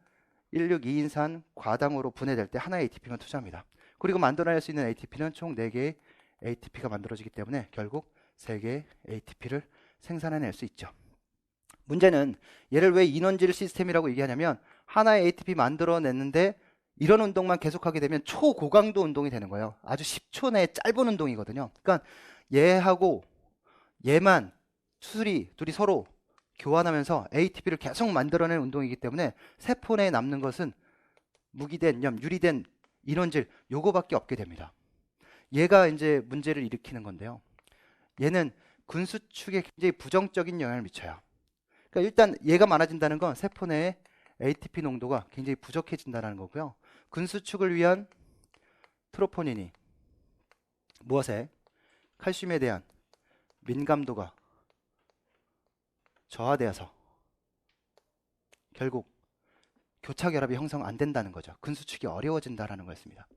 162인산 과당으로 분해될 때 하나의 ATP만 투자합니다. 그리고 만들어낼 수 있는 ATP는 총 4개의 ATP가 만들어지기 때문에 결국 3개의 ATP를 생산해낼 수 있죠. 문제는 얘를 왜 인원질 시스템이라고 얘기하냐면 하나의 ATP 만들어냈는데 이런 운동만 계속하게 되면 초고강도 운동이 되는 거예요. 아주 10초 내에 짧은 운동이거든요. 그러니까 얘하고 얘만 둘이 서로 교환하면서 ATP를 계속 만들어내는 운동이기 때문에 세포 내에 남는 것은 무기된 유리된 인원질 요거밖에 없게 됩니다. 얘가 이제 문제를 일으키는 건데요. 얘는 근수축에 굉장히 부정적인 영향을 미쳐요. 그러니까 일단 얘가 많아진다는 건 세포 내에 ATP 농도가 굉장히 부족해진다는 거고요. 근수축을 위한 트로포닌이 무엇에? 칼슘에 대한 민감도가 저하되어서 결국 교차 결합이 형성 안 된다는 거죠. 근수축이 어려워진다라는 거였습니다.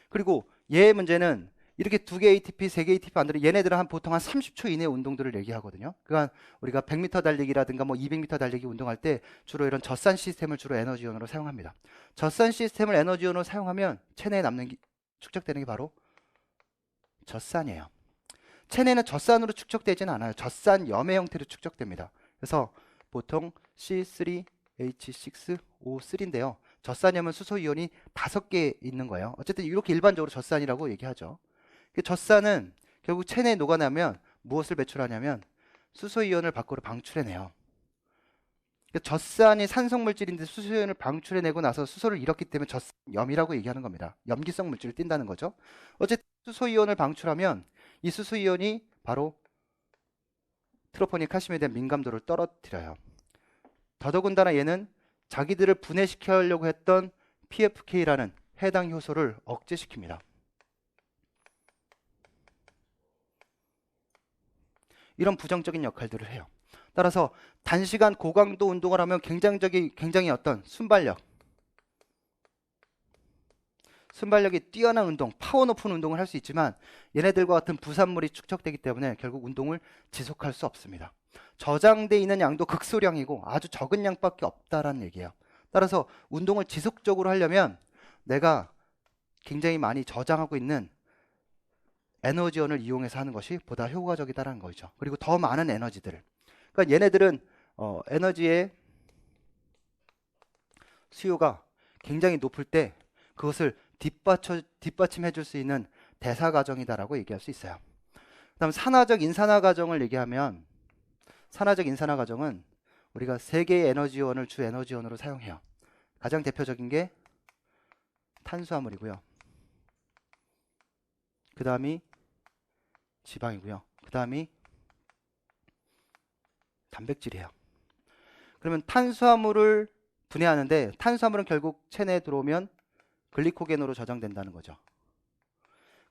그리고 얘의 문제는 이렇게 2개 ATP, 3개 ATP 안들어 얘네들은 보통 한 30초 이내 운동들을 얘기하거든요. 그러니까 우리가 100m 달리기라든가 뭐 200m 달리기 운동할 때 주로 이런 젖산 시스템을 주로 에너지원으로 사용합니다. 젖산 시스템을 에너지원으로 사용하면 체내에 축적되는 게 바로 젖산이에요. 체내는 젖산으로 축적되지는 않아요. 젖산 염의 형태로 축적됩니다. 그래서 보통 C3H6O3인데요. 젖산염은 수소이온이 5개 있는 거예요. 어쨌든 이렇게 일반적으로 젖산이라고 얘기하죠. 젖산은 결국 체내에 녹아나면 무엇을 배출하냐면 수소이온을 밖으로 방출해내요. 젖산이 산성물질인데 수소이온을 방출해내고 나서 수소를 잃었기 때문에 젖염이라고 얘기하는 겁니다. 염기성 물질을 띈다는 거죠. 어쨌든 수소이온을 방출하면 이 수소이온이 바로 트로포닌 칼슘에 대한 민감도를 떨어뜨려요. 더더군다나 얘는 자기들을 분해시키려고 했던 PFK라는 해당 효소를 억제시킵니다. 이런 부정적인 역할들을 해요. 따라서 단시간 고강도 운동을 하면 굉장히 어떤 순발력이 뛰어난 운동, 파워 높은 운동을 할 수 있지만 얘네들과 같은 부산물이 축적되기 때문에 결국 운동을 지속할 수 없습니다. 저장돼 있는 양도 극소량이고 아주 적은 양밖에 없다라는 얘기예요. 따라서 운동을 지속적으로 하려면 내가 굉장히 많이 저장하고 있는 에너지원을 이용해서 하는 것이 보다 효과적이다라는 거죠. 그리고 더 많은 에너지들을. 그러니까 얘네들은 에너지의 수요가 굉장히 높을 때 그것을 뒷받침해 줄 수 있는 대사 과정이다라고 얘기할 수 있어요. 그다음 산화적 인산화 과정을 얘기하면 산화적 인산화 과정은 우리가 3개의 에너지원을 주 에너지원으로 사용해요. 가장 대표적인 게 탄수화물이고요. 그 다음이 지방이고요. 그 다음이 단백질이에요. 그러면 탄수화물을 분해하는데 탄수화물은 결국 체내에 들어오면 글리코겐으로 저장된다는 거죠.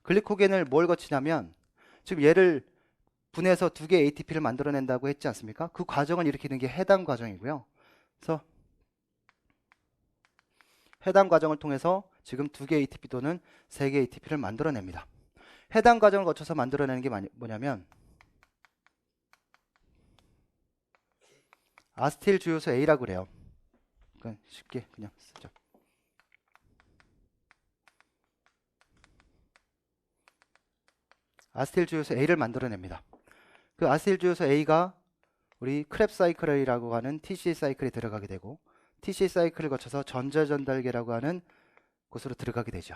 글리코겐을 뭘 거치냐면 지금 얘를 분해해서 2개 ATP를 만들어낸다고 했지 않습니까? 그 과정을 일으키는 게 해당 과정이고요. 그래서 해당 과정을 통해서 지금 2개 ATP 또는 3개 ATP를 만들어냅니다. 해당 과정을 거쳐서 만들어내는 게 뭐냐면 아세틸 주요소 A라고 그래요. 그러니까 쉽게 그냥 쓰죠. 아세틸 주요소 A를 만들어냅니다. 그 아세틸 주요소 A가 우리 크랩 사이클이라고 하는 TCA 사이클에 들어가게 되고 TCA 사이클을 거쳐서 전자전달계라고 하는 곳으로 들어가게 되죠.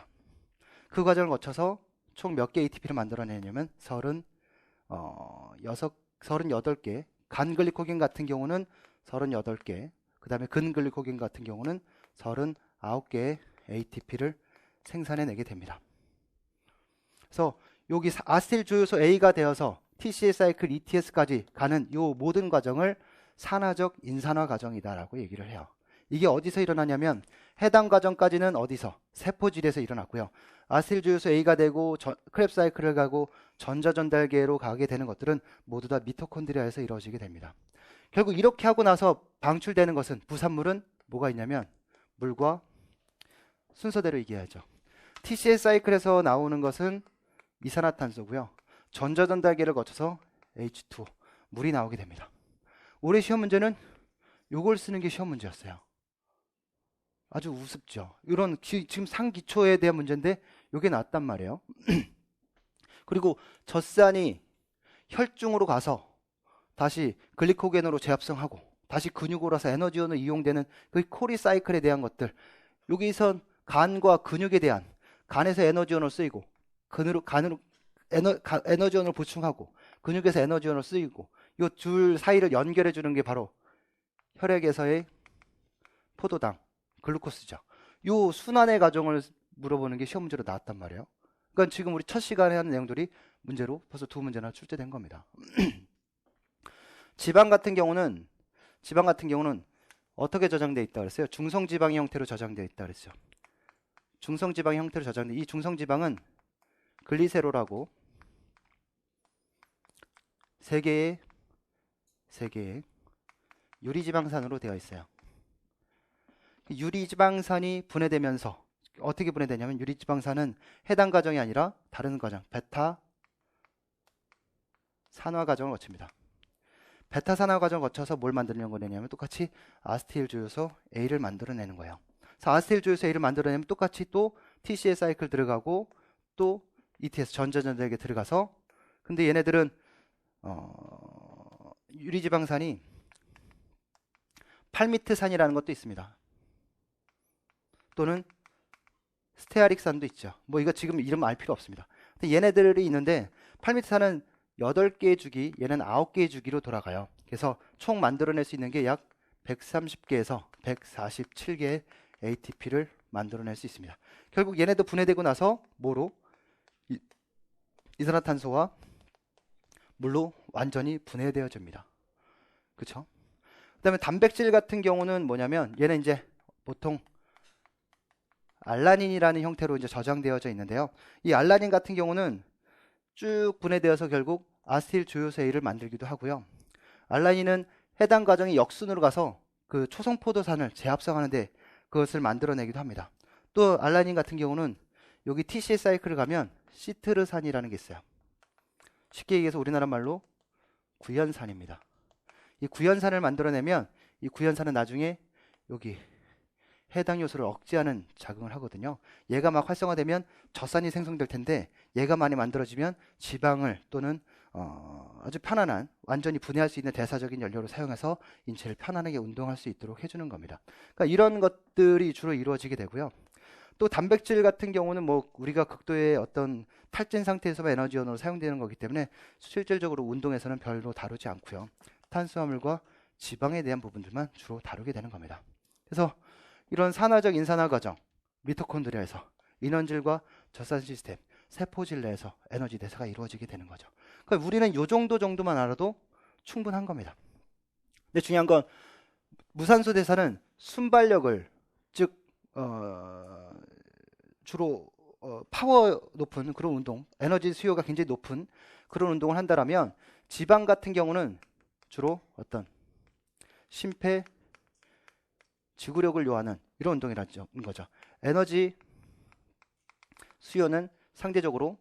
그 과정을 거쳐서 총 몇 개 ATP를 만들어내냐면 38개, 간글리코겐 같은 경우는 38개, 그 다음에 근글리코겐 같은 경우는 39개의 ATP를 생산해내게 됩니다. 그래서 여기 아세틸 주요소 A가 되어서 TCA 사이클 ETS까지 가는 이 모든 과정을 산화적 인산화 과정이다라고 얘기를 해요. 이게 어디서 일어나냐면 해당 과정까지는 어디서? 세포질에서 일어났고요. 아세틸 주요소 A가 되고 크랩 사이클을 가고 전자전달계로 가게 되는 것들은 모두 다 미토콘드리아에서 이루어지게 됩니다. 결국 이렇게 하고 나서 방출되는 것은 부산물은 뭐가 있냐면 물과 순서대로 얘기해야죠. TCA 사이클에서 나오는 것은 이산화탄소고요. 전자전달계를 거쳐서 H2O, 물이 나오게 됩니다. 올해 시험 문제는 이걸 쓰는 게 시험 문제였어요. 아주 우습죠. 이런 지금 상기초에 대한 문제인데 이게 나왔단 말이에요. 그리고 젖산이 혈중으로 가서 다시 글리코겐으로 재합성하고 다시 근육으로 와서 에너지원을 이용되는 그 코리 사이클에 대한 것들, 여기선 간과 근육에 대한, 간에서 에너지원을 쓰이고 간으로 에너지원을 보충하고 근육에서 에너지원을 쓰이고 이 둘 사이를 연결해 주는 게 바로 혈액에서의 포도당, 글루코스죠. 이 순환의 과정을 물어보는 게 시험 문제로 나왔단 말이에요. 그러니까 지금 우리 첫 시간에 하는 내용들이 문제로 벌써 2문제나 출제된 겁니다. 지방 같은 경우는 어떻게 저장되어 있다 그랬어요? 중성지방의 형태로 저장되어 있다 그랬죠. 중성지방의 형태로 저장돼. 이 중성지방은 글리세롤하고 세 개의 유리지방산으로 되어 있어요. 유리지방산이 분해되면서 어떻게 분해되냐면 유리지방산은 해당 과정이 아니라 다른 과정, 베타 산화 과정을 거칩니다. 베타 산화 과정을 거쳐서 뭘 만들려고 하냐면 똑같이 아세틸 주요소 A를 만들어내는 거예요. 그래서 아세틸 주요소 A를 만들어내면 똑같이 또 TCA 사이클 들어가고 또 ETS 전자전자에게 들어가서, 근데 얘네들은 유리지방산이 팔미트산이라는 것도 있습니다. 또는 스테아릭산도 있죠. 뭐 이거 지금 이름 알 필요 없습니다. 근데 얘네들이 있는데 팔미트산은 8개의 주기, 얘는 9개의 주기로 돌아가요. 그래서 총 만들어낼 수 있는 게 약 130개에서 147개의 ATP를 만들어낼 수 있습니다. 결국 얘네도 분해되고 나서 뭐로? 이산화탄소와 물로 완전히 분해되어집니다. 그렇죠? 그다음에 단백질 같은 경우는 뭐냐면 얘는 이제 보통 알라닌이라는 형태로 이제 저장되어져 있는데요. 이 알라닌 같은 경우는 쭉 분해되어서 결국 아세틸 주요소 A를 만들기도 하고요. 알라닌은 해당 과정이 역순으로 가서 그 초성포도산을 재합성하는데 그것을 만들어내기도 합니다. 또 알라닌 같은 경우는 여기 TCA 사이클을 가면 시트르산이라는 게 있어요. 쉽게 얘기해서 우리나라 말로 구연산입니다. 이 구연산을 만들어내면 이 구연산은 나중에 여기 해당 요소를 억제하는 작용을 하거든요. 얘가 막 활성화되면 젖산이 생성될 텐데 얘가 많이 만들어지면 지방을 또는 아주 편안한 완전히 분해할 수 있는 대사적인 연료를 사용해서 인체를 편안하게 운동할 수 있도록 해주는 겁니다. 그러니까 이런 것들이 주로 이루어지게 되고요. 또 단백질 같은 경우는 뭐 우리가 극도의 어떤 탈진 상태에서만 에너지원으로 사용되는 거기 때문에 실질적으로 운동에서는 별로 다루지 않고요. 탄수화물과 지방에 대한 부분들만 주로 다루게 되는 겁니다. 그래서 이런 산화적 인산화 과정, 미토콘드리아에서 인원질과 젖산 시스템, 세포질 내에서 에너지 대사가 이루어지게 되는 거죠. 그러니까 우리는 이 정도만 알아도 충분한 겁니다. 근데 중요한 건 무산소 대사는 순발력을, 즉 주로 파워 높은 그런 운동, 에너지 수요가 굉장히 높은 그런 운동을 한다라면 지방 같은 경우는 주로 어떤 심폐 지구력을 요하는 이런 운동이라는 거죠. 에너지 수요는 상대적으로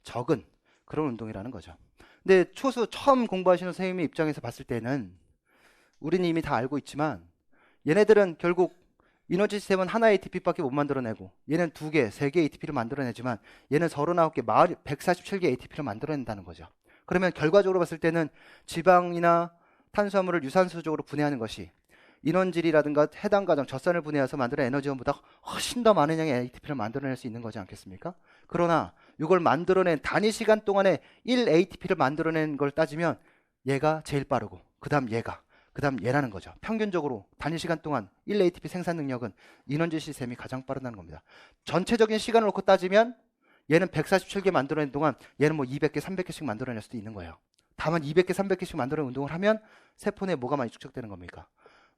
적은 그런 운동이라는 거죠. 근데 초수 처음 공부하시는 선생님의 입장에서 봤을 때는 우리는 이미 다 알고 있지만 얘네들은 결국 이너지 시스템은 하나의 ATP밖에 못 만들어내고 얘는 2개, 3개 ATP를 만들어내지만 얘는 39개, 147개 ATP를 만들어낸다는 거죠. 그러면 결과적으로 봤을 때는 지방이나 탄수화물을 유산소적으로 분해하는 것이 인원질이라든가 해당 과정, 젖산을 분해해서 만드는 에너지원보다 훨씬 더 많은 양의 ATP를 만들어낼 수 있는 거지 않겠습니까? 그러나 이걸 만들어낸 단위 시간 동안에 1 ATP를 만들어낸 걸 따지면 얘가 제일 빠르고 그 다음 얘라는 거죠. 평균적으로 단위 시간 동안 1 ATP 생산 능력은 인원질 시스템이 가장 빠르다는 겁니다. 전체적인 시간을 놓고 따지면 얘는 147개 만들어낸 동안 얘는 뭐 200개, 300개씩 만들어낼 수도 있는 거예요. 다만 200개, 300개씩 만들어낸 운동을 하면 세포 내에 뭐가 많이 축적되는 겁니까?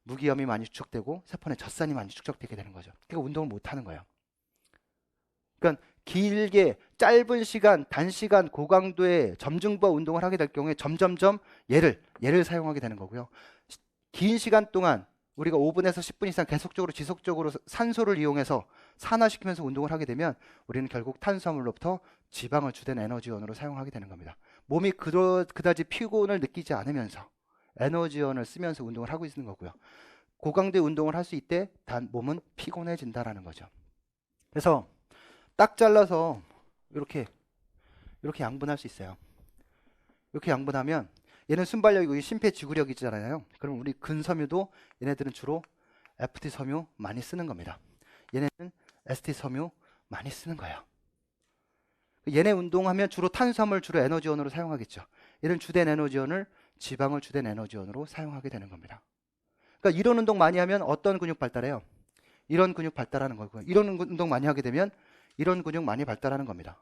무기염이 많이 축적되고 세포 내 젖산이 많이 축적되게 되는 거죠. 그러니까 운동을 못 하는 거예요. 그러니까 길게 짧은 시간, 단시간, 고강도의 점증부하 운동을 하게 될 경우에 점점점 얘를 사용하게 되는 거고요. 긴 시간 동안 우리가 5분에서 10분 이상 계속적으로 지속적으로 산소를 이용해서 산화시키면서 운동을 하게 되면 우리는 결국 탄수화물로부터 지방을 주된 에너지원으로 사용하게 되는 겁니다. 몸이 그다지 피곤을 느끼지 않으면서 에너지원을 쓰면서 운동을 하고 있는 거고요. 고강도의 운동을 할 수 있때 단 몸은 피곤해진다라는 거죠. 그래서 딱 잘라서 이렇게 양분할 수 있어요. 이렇게 양분하면 얘는 순발력이고 심폐지구력이잖아요. 그럼 우리 근섬유도 얘네들은 주로 FT 섬유 많이 쓰는 겁니다. 얘네는 ST 섬유 많이 쓰는 거예요. 얘네 운동하면 주로 탄수화물 주로 에너지원으로 사용하겠죠. 얘는 주된 에너지원을 지방을 주된 에너지원으로 사용하게 되는 겁니다. 그러니까 이런 운동 많이 하면 어떤 근육 발달해요? 이런 근육 발달하는 거고요. 이런 운동 많이 하게 되면 이런 근육 많이 발달하는 겁니다.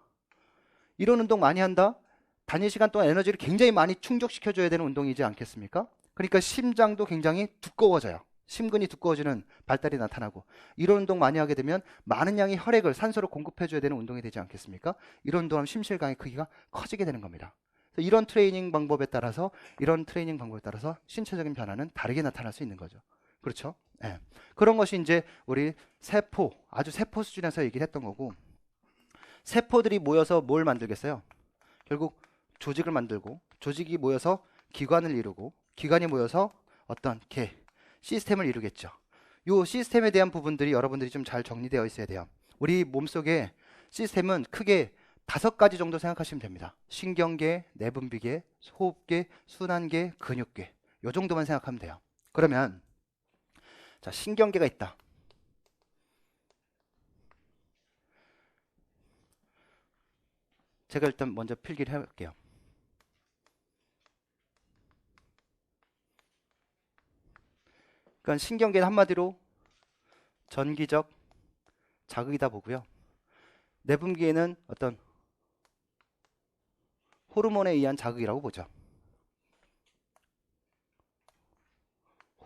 이런 운동 많이 한다? 단위 시간 동안 에너지를 굉장히 많이 충족시켜줘야 되는 운동이지 않겠습니까? 그러니까 심장도 굉장히 두꺼워져요. 심근이 두꺼워지는 발달이 나타나고 이런 운동 많이 하게 되면 많은 양의 혈액을 산소를 공급해줘야 되는 운동이 되지 않겠습니까? 이런 운동하면 심실강의 크기가 커지게 되는 겁니다. 그래서 이런 트레이닝 방법에 따라서 이런 트레이닝 방법에 따라서 신체적인 변화는 다르게 나타날 수 있는 거죠. 그렇죠? 예. 그런 것이 이제 우리 세포, 아주 세포 수준에서 얘기를 했던 거고, 세포들이 모여서 뭘 만들겠어요? 결국 조직을 만들고, 조직이 모여서 기관을 이루고, 기관이 모여서 어떤 시스템을 이루겠죠. 이 시스템에 대한 부분들이 여러분들이 좀 잘 정리되어 있어야 돼요. 우리 몸속에 시스템은 크게 5가지 정도 생각하시면 됩니다. 신경계, 내분비계, 호흡계, 순환계, 근육계. 이 정도만 생각하면 돼요. 그러면 자, 신경계가 있다. 제가 일단 먼저 필기를 해볼게요. 그러니까 신경계는 한마디로 전기적 자극이다 보고요. 내분비계는 어떤 호르몬에 의한 자극이라고 보죠.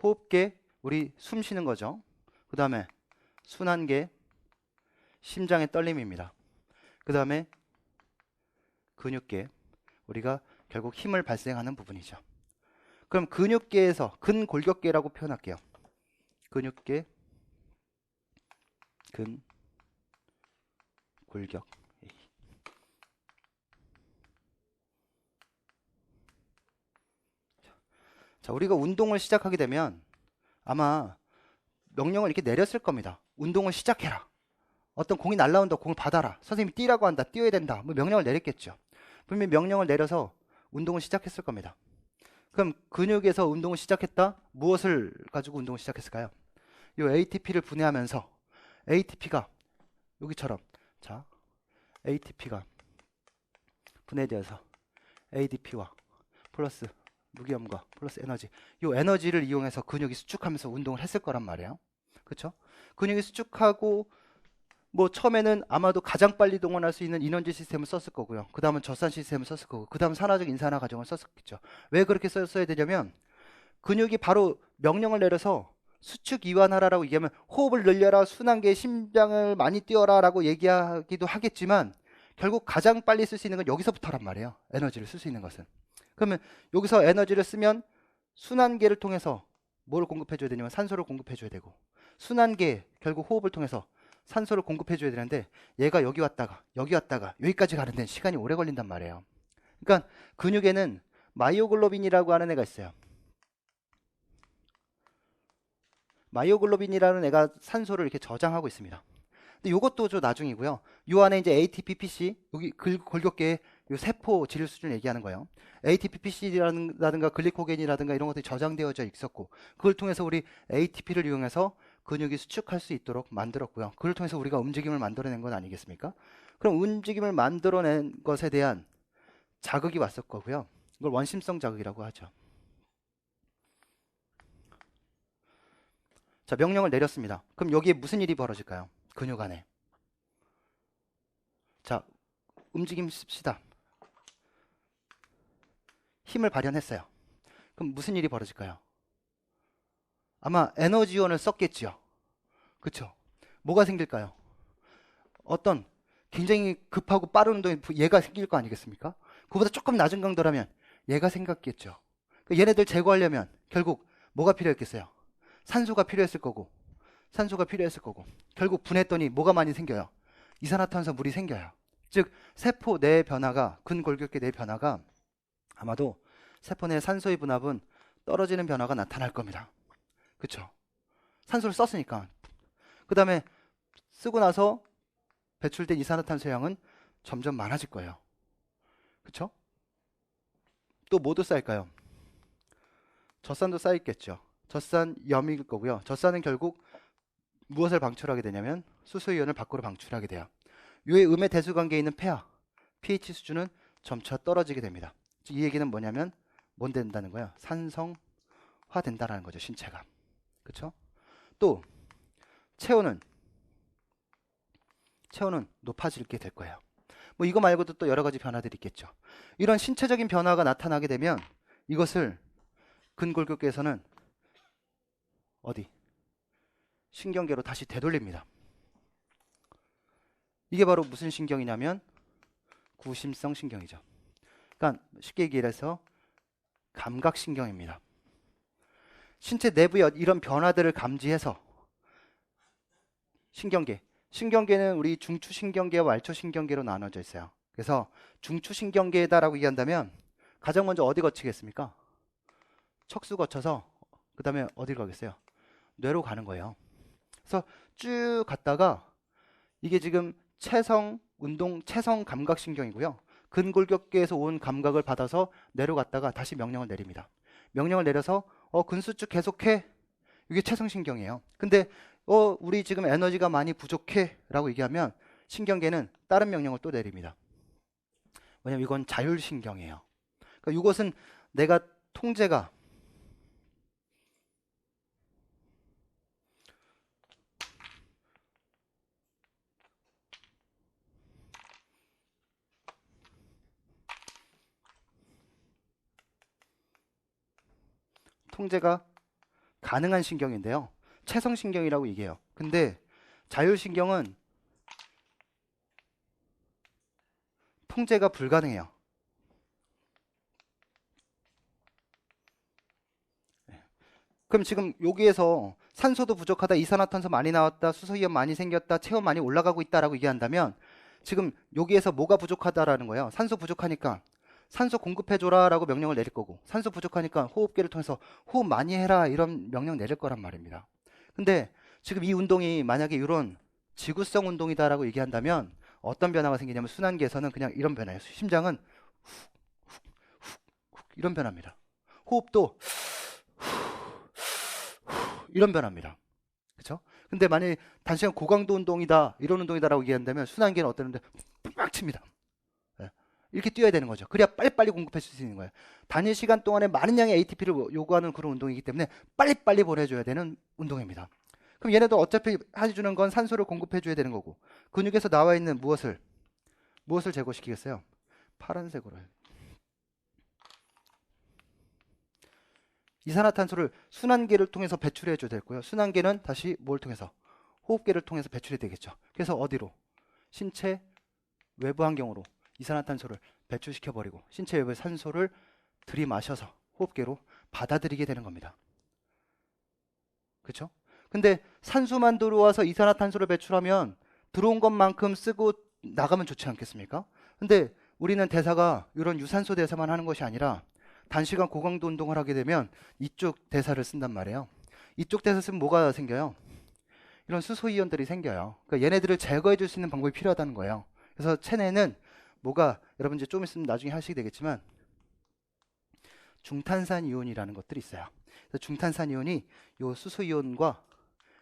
호흡계, 우리 숨 쉬는 거죠. 그 다음에 순환계, 심장의 떨림입니다. 그 다음에 근육계, 우리가 결국 힘을 발생하는 부분이죠. 그럼 근육계에서 근골격계라고 표현할게요. 근육계, 근골격. 자, 우리가 운동을 시작하게 되면 아마 명령을 이렇게 내렸을 겁니다. 운동을 시작해라. 어떤 공이 날라온다. 공을 받아라. 선생님이 뛰라고 한다. 뛰어야 된다. 뭐 명령을 내렸겠죠. 분명히 명령을 내려서 운동을 시작했을 겁니다. 그럼 근육에서 운동을 시작했다. 무엇을 가지고 운동을 시작했을까요? 이 ATP를 분해하면서 ATP가 여기처럼, 자, ATP가 분해되어서 ADP와 플러스 무기염과 플러스 에너지, 이 에너지를 이용해서 근육이 수축하면서 운동을 했을 거란 말이에요. 그렇죠? 근육이 수축하고 뭐 처음에는 아마도 가장 빨리 동원할 수 있는 인원지 시스템을 썼을 거고요. 그 다음은 젖산 시스템을 썼을 거고, 그 다음 산화적 인산화 과정을 썼겠죠. 왜 그렇게 썼어야 되냐면 근육이 바로 명령을 내려서 수축 이완하라라고 얘기하면 호흡을 늘려라, 순환계, 심장을 많이 뛰어라 라고 얘기하기도 하겠지만 결국 가장 빨리 쓸 수 있는 건 여기서부터란 말이에요. 에너지를 쓸 수 있는 것은. 그러면 여기서 에너지를 쓰면 순환계를 통해서 뭘 공급해줘야 되냐면 산소를 공급해줘야 되고, 순환계 결국 호흡을 통해서 산소를 공급해줘야 되는데 얘가 여기 왔다가 여기까지 가는 데는 시간이 오래 걸린단 말이에요. 그러니까 근육에는 마이오글로빈이라고 하는 애가 있어요. 마이오글로빈이라는 애가 산소를 이렇게 저장하고 있습니다. 근데 이것도 좀 나중이고요. 이 안에 이제 ATPPC, 여기 골격계의 요 세포 질 수준 얘기하는 거예요. ATPPC라든가 글리코겐이라든가 이런 것들이 저장되어져 있었고, 그걸 통해서 우리 ATP를 이용해서 근육이 수축할 수 있도록 만들었고요. 그걸 통해서 우리가 움직임을 만들어낸 건 아니겠습니까? 그럼 움직임을 만들어낸 것에 대한 자극이 왔을 거고요. 이걸 원심성 자극이라고 하죠. 자, 명령을 내렸습니다. 그럼 여기에 무슨 일이 벌어질까요? 근육 안에. 자, 움직입시다. 힘을 발현했어요. 그럼 무슨 일이 벌어질까요? 아마 에너지원을 썼겠지요. 그쵸? 뭐가 생길까요? 어떤 굉장히 급하고 빠른 운동이 얘가 생길 거 아니겠습니까? 그보다 조금 낮은 강도라면 얘가 생겼겠죠. 얘네들 제거하려면 결국 뭐가 필요했겠어요? 산소가 필요했을 거고, 결국 분해했더니 뭐가 많이 생겨요? 이산화탄소 물이 생겨요. 즉 세포 내 변화가, 근골격계 내 변화가 아마도 세포 내 산소의 분압은 떨어지는 변화가 나타날 겁니다. 그쵸? 산소를 썼으니까. 그 다음에 쓰고 나서 배출된 이산화탄소 양은 점점 많아질 거예요. 그쵸? 또 뭐도 쌓일까요? 젖산도 쌓이겠죠. 젖산 염일 거고요. 젖산은 결국 무엇을 방출하게 되냐면 수소이온을 밖으로 방출하게 돼요. 이 음의 대수관계에 있는 폐하, pH 수준은 점차 떨어지게 됩니다. 이 얘기는 뭐냐면 뭔 된다는 거예요? 산성화 된다는 거죠, 신체가. 그렇죠? 또 체온은 높아지게 될 거예요. 뭐 이거 말고도 또 여러 가지 변화들이 있겠죠. 이런 신체적인 변화가 나타나게 되면 이것을 근골격계에서는 어디? 신경계로 다시 되돌립니다. 이게 바로 무슨 신경이냐면 구심성 신경이죠. 그러니까 쉽게 얘기해서 감각신경입니다. 신체 내부의 이런 변화들을 감지해서 신경계는 우리 중추신경계와 말초신경계로 나눠져 있어요. 그래서 중추신경계다라고 얘기한다면 가장 먼저 어디 거치겠습니까? 척수 거쳐서 그 다음에 어디로 가겠어요? 뇌로 가는 거예요. 그래서 쭉 갔다가 이게 지금 체성 감각신경이고요. 근골격계에서 온 감각을 받아서 뇌로 갔다가 다시 명령을 내립니다. 명령을 내려서 근수축 계속해. 이게 체성신경이에요. 근데 우리 지금 에너지가 많이 부족해 라고 얘기하면 신경계는 다른 명령을 또 내립니다. 왜냐면 이건 자율신경이에요. 그러니까 이것은 내가 통제가 가능한 신경인데요. 체성신경이라고 얘기해요. 근데 자율신경은 통제가 불가능해요. 그럼 지금 여기에서 산소도 부족하다, 이산화탄소 많이 나왔다, 수소이온 많이 생겼다, 체온 많이 올라가고 있다라고 얘기한다면 지금 여기에서 뭐가 부족하다라는 거예요. 산소 부족하니까 산소 공급해줘라 라고 명령을 내릴 거고, 산소 부족하니까 호흡기를 통해서 호흡 많이 해라 이런 명령 내릴 거란 말입니다. 근데 지금 이 운동이 만약에 이런 지구성 운동이다라고 얘기한다면 어떤 변화가 생기냐면 순환계에서는 그냥 이런 변화예요. 심장은 훅 이런 변화입니다. 호흡도 이런 변화입니다. 그렇죠? 근데 만약에 단시간 고강도 운동이다 이런 운동이다라고 얘기한다면 순환계는 어떠는데 빡 칩니다. 이렇게 뛰어야 되는 거죠. 그래야 빨리빨리 공급할 수 있는 거예요. 단위 시간 동안에 많은 양의 ATP를 요구하는 그런 운동이기 때문에 빨리빨리 보내줘야 되는 운동입니다. 그럼 얘네도 어차피 해주는 건 산소를 공급해줘야 되는 거고, 근육에서 나와 있는 무엇을 제거시키겠어요? 파란색으로 해요. 이산화탄소를 순환계를 통해서 배출해줘야 되고요. 순환계는 다시 뭘 통해서? 호흡계를 통해서 배출이 되겠죠. 그래서 어디로? 신체 외부 환경으로 이산화탄소를 배출시켜버리고 신체 외부의 산소를 들이마셔서 호흡계로 받아들이게 되는 겁니다. 그렇죠? 근데 산소만 들어와서 이산화탄소를 배출하면 들어온 것만큼 쓰고 나가면 좋지 않겠습니까? 근데 우리는 대사가 이런 유산소 대사만 하는 것이 아니라 단시간 고강도 운동을 하게 되면 이쪽 대사를 쓴단 말이에요. 이쪽 대사 쓰면 뭐가 생겨요? 이런 수소이온들이 생겨요. 그러니까 얘네들을 제거해 줄 수 있는 방법이 필요하다는 거예요. 그래서 체내는 뭐가, 여러분 이제 좀 있으면 나중에 하시게 되겠지만 중탄산 이온이라는 것들이 있어요. 그래서 중탄산 이온이 요 수소 이온과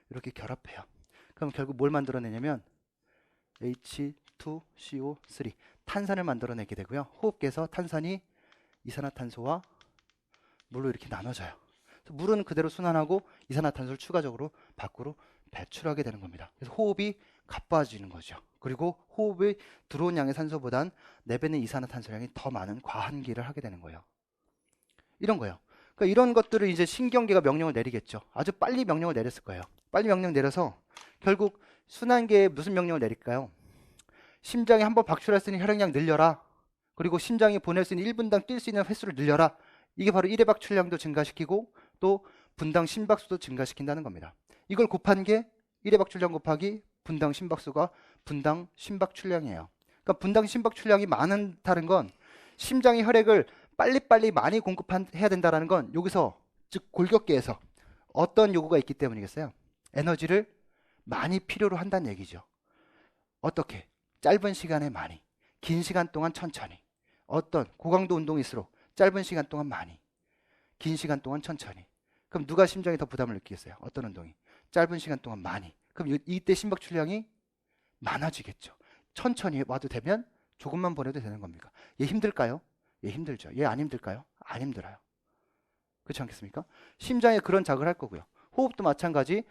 이렇게 결합해요. 그럼 결국 뭘 만들어내냐면 H2CO3 탄산을 만들어내게 되고요. 호흡기에서 탄산이 이산화탄소와 물로 이렇게 나눠져요. 물은 그대로 순환하고 이산화탄소를 추가적으로 밖으로 배출하게 되는 겁니다. 그래서 호흡이 가빠지는 거죠. 그리고 호흡이 들어온 양의 산소보단 내뱉는 이산화탄소량이 더 많은 과한기를 하게 되는 거예요. 이런 거예요. 그러니까 이런 것들을 이제 신경계가 명령을 내리겠죠. 아주 빨리 명령을 내렸을 거예요. 빨리 명령 내려서 결국 순환계에 무슨 명령을 내릴까요? 심장이 한번 박출할 수 있는 혈액량 늘려라. 그리고 심장이 보낼 수 있는 1분당 뛸 수 있는 횟수를 늘려라. 이게 바로 1회 박출량도 증가시키고 또 분당 심박수도 증가시킨다는 겁니다. 이걸 곱한 게 1회 박출량 곱하기 분당 심박수가 분당 심박출량이에요. 그러니까 분당 심박출량이 많다는 건 심장이 혈액을 빨리빨리 많이 공급해야 된다는 건 여기서 즉 골격계에서 어떤 요구가 있기 때문이겠어요? 에너지를 많이 필요로 한다는 얘기죠. 어떻게? 짧은 시간에 많이, 긴 시간 동안 천천히. 어떤 고강도 운동일수록 짧은 시간 동안 많이, 긴 시간 동안 천천히. 그럼 누가 심장에 더 부담을 느끼겠어요? 어떤 운동이? 짧은 시간 동안 많이. 그럼 이때 심박출량이 많아지겠죠. 천천히 와도 되면 조금만 보내도 되는 겁니까? 얘 힘들까요? 얘 힘들죠. 얘 안 힘들까요? 안 힘들어요. 그렇지 않겠습니까? 심장에 그런 자극을 할 거고요. 호흡도 마찬가지.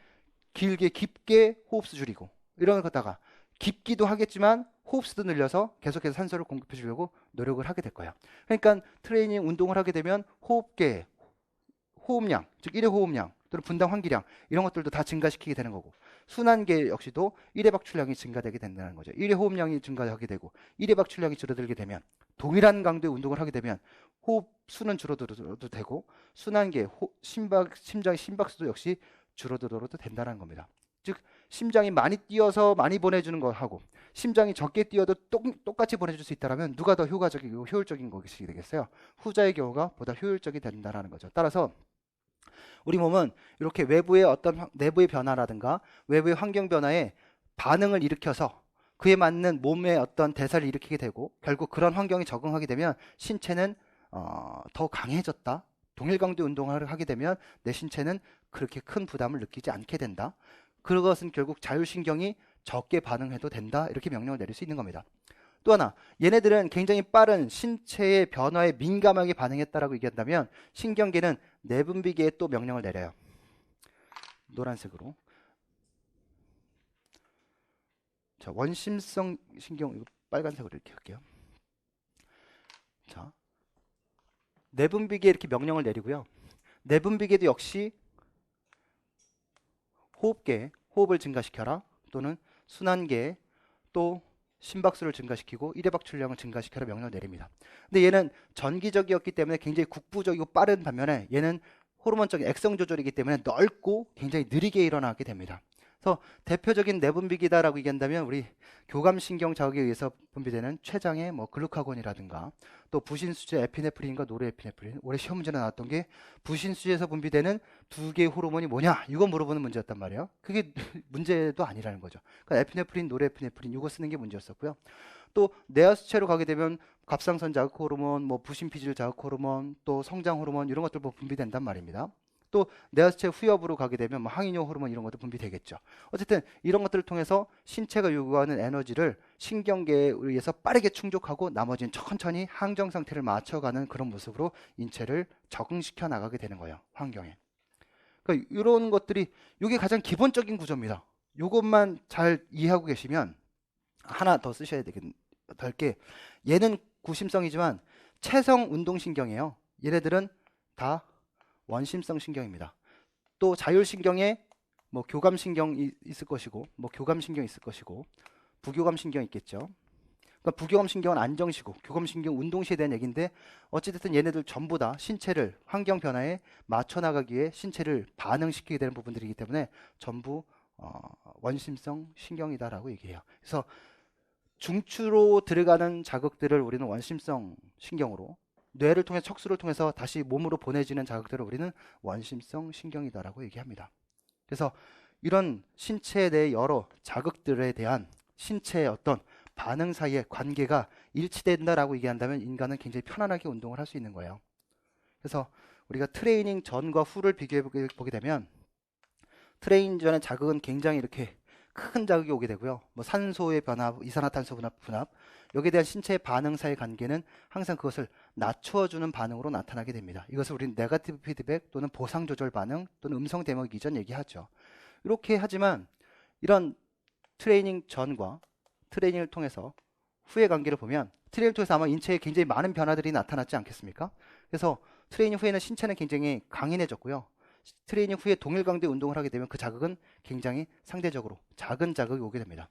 길게 깊게 호흡수 줄이고 이런 거다가 깊기도 하겠지만 호흡수도 늘려서 계속해서 산소를 공급해 주려고 노력을 하게 될 거예요. 그러니까 트레이닝 운동을 하게 되면 호흡계, 호흡량, 즉 1회 호흡량 또는 분당 환기량 이런 것들도 다 증가시키게 되는 거고, 순환계 역시도 1회 박출량이 증가되게 된다는 거죠. 1회 호흡량이 증가하게 되고 1회 박출량이 줄어들게 되면 동일한 강도의 운동을 하게 되면 호흡 수는 줄어들어도 되고 순환계 심장의 심박수도 역시 줄어들어도 된다는 겁니다. 즉 심장이 많이 뛰어서 많이 보내주는 거하고 심장이 적게 뛰어도 똑같이 보내줄 수 있다면 누가 더 효과적이고 효율적인 것이 되겠어요? 후자의 경우가 보다 효율적이 된다는 거죠. 따라서 우리 몸은 이렇게 외부의 어떤 내부의 변화라든가 외부의 환경 변화에 반응을 일으켜서 그에 맞는 몸의 어떤 대사를 일으키게 되고 결국 그런 환경에 적응하게 되면 신체는 더 강해졌다. 동일 강도 운동을 하게 되면 내 신체는 그렇게 큰 부담을 느끼지 않게 된다. 그것은 결국 자율신경이 적게 반응해도 된다. 이렇게 명령을 내릴 수 있는 겁니다. 또 하나, 얘네들은 굉장히 빠른 신체의 변화에 민감하게 반응했다라고 얘기한다면 신경계는 내분비계에 또 명령을 내려요. 노란색으로. 자, 원심성 신경, 이거 빨간색으로 이렇게 할게요. 자, 내분비계에 이렇게 명령을 내리고요. 내분비계도 역시 호흡계, 호흡을 증가시켜라. 또는 순환계, 또 심박수를 증가시키고 1회 박출량을 증가시켜라 명령을 내립니다. 근데 얘는 전기적이었기 때문에 굉장히 국부적이고 빠른 반면에 얘는 호르몬적인 액성 조절이기 때문에 넓고 굉장히 느리게 일어나게 됩니다. 그래서 대표적인 내분비기다라고 얘기한다면 우리 교감신경 자극에 의해서 분비되는 췌장의 뭐 글루카곤이라든가 또 부신수제 에피네프린과 노르에피네프린, 올해 시험 문제로 나왔던 게 부신수제에서 분비되는 두 개의 호르몬이 뭐냐 이거 물어보는 문제였단 말이에요. 그게 문제도 아니라는 거죠. 그러니까 에피네프린, 노르에피네프린 이거 쓰는 게 문제였었고요. 또 뇌하수체로 가게 되면 갑상선 자극 호르몬, 뭐 부신피질 자극 호르몬, 또 성장 호르몬 이런 것들 분비된단 말입니다. 또 뇌하수체 후엽으로 가게 되면 뭐 항이뇨 호르몬 이런 것도 분비되겠죠. 어쨌든 이런 것들을 통해서 신체가 요구하는 에너지를 신경계에 의해서 빠르게 충족하고 나머지는 천천히 항정 상태를 맞춰가는 그런 모습으로 인체를 적응시켜 나가게 되는 거예요. 환경에. 그러니까 이런 것들이 이게 가장 기본적인 구조입니다. 이것만 잘 이해하고 계시면 하나 더 쓰셔야 될 게 얘는 구심성이지만 체성 운동신경이에요. 얘네들은 다 원심성 신경입니다. 또 자율신경에 뭐 교감신경이 있을 것이고 뭐 교감신경이 있을 것이고 부교감신경이 있겠죠. 그러니까 부교감신경은 안정시고 교감신경 운동시에 대한 얘기인데 어찌됐든 얘네들 전부 다 신체를 환경 변화에 맞춰 나가기 위해 신체를 반응시키게 되는 부분들이기 때문에 전부 원심성 신경이다라고 얘기해요. 그래서 중추로 들어가는 자극들을 우리는 원심성 신경으로, 뇌를 통해 척수를 통해서 다시 몸으로 보내지는 자극들을 우리는 원심성 신경이다라고 얘기합니다. 그래서 이런 신체 내 여러 자극들에 대한 신체의 어떤 반응 사이의 관계가 일치된다라고 얘기한다면 인간은 굉장히 편안하게 운동을 할 수 있는 거예요. 그래서 우리가 트레이닝 전과 후를 비교해 보게 되면 트레이닝 전의 자극은 굉장히 이렇게 큰 자극이 오게 되고요. 뭐 산소의 변화, 이산화탄소 분압, 여기에 대한 신체의 반응 사이의 관계는 항상 그것을 낮추어주는 반응으로 나타나게 됩니다. 이것을 우리는 네거티브 피드백 또는 보상 조절 반응 또는 음성 대목 이전 얘기하죠. 이렇게 하지만 이런 트레이닝 전과 트레이닝을 통해서 후의 관계를 보면 트레이닝을 통해서 아마 인체에 굉장히 많은 변화들이 나타났지 않겠습니까? 그래서 트레이닝 후에는 신체는 굉장히 강인해졌고요. 트레이닝 후에 동일 강도의 운동을 하게 되면 그 자극은 굉장히 상대적으로 작은 자극이 오게 됩니다.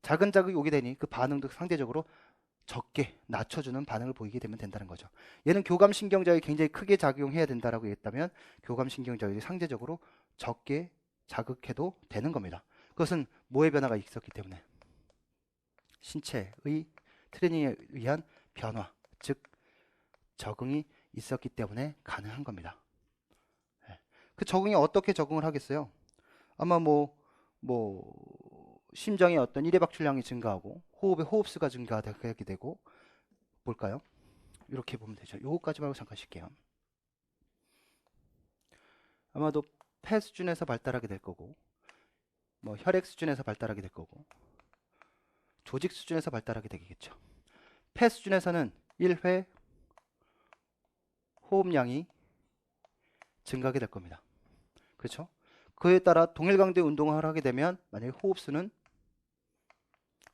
작은 자극이 오게 되니 그 반응도 상대적으로 적게 낮춰주는 반응을 보이게 되면 된다는 거죠. 얘는 교감신경 자극이 굉장히 크게 작용해야 된다라고 했다면 교감신경 자극이 상대적으로 적게 자극해도 되는 겁니다. 그것은 뭐의 변화가 있었기 때문에 신체의 트레이닝에 의한 변화, 즉 적응이 있었기 때문에 가능한 겁니다. 그 적응이 어떻게 적응을 하겠어요? 아마 뭐 심장의 어떤 1회 박출량이 증가하고 호흡의 호흡수가 증가하게 되고 볼까요? 이렇게 보면 되죠. 요거까지 말고 잠깐 쉴게요. 아마도 폐 수준에서 발달하게 될 거고 뭐 혈액 수준에서 발달하게 될 거고 조직 수준에서 발달하게 되겠죠. 폐 수준에서는 1회 호흡량이 증가하게 될 겁니다. 그렇죠? 그에 따라 동일 강도의 운동을 하게 되면 만약에 호흡수는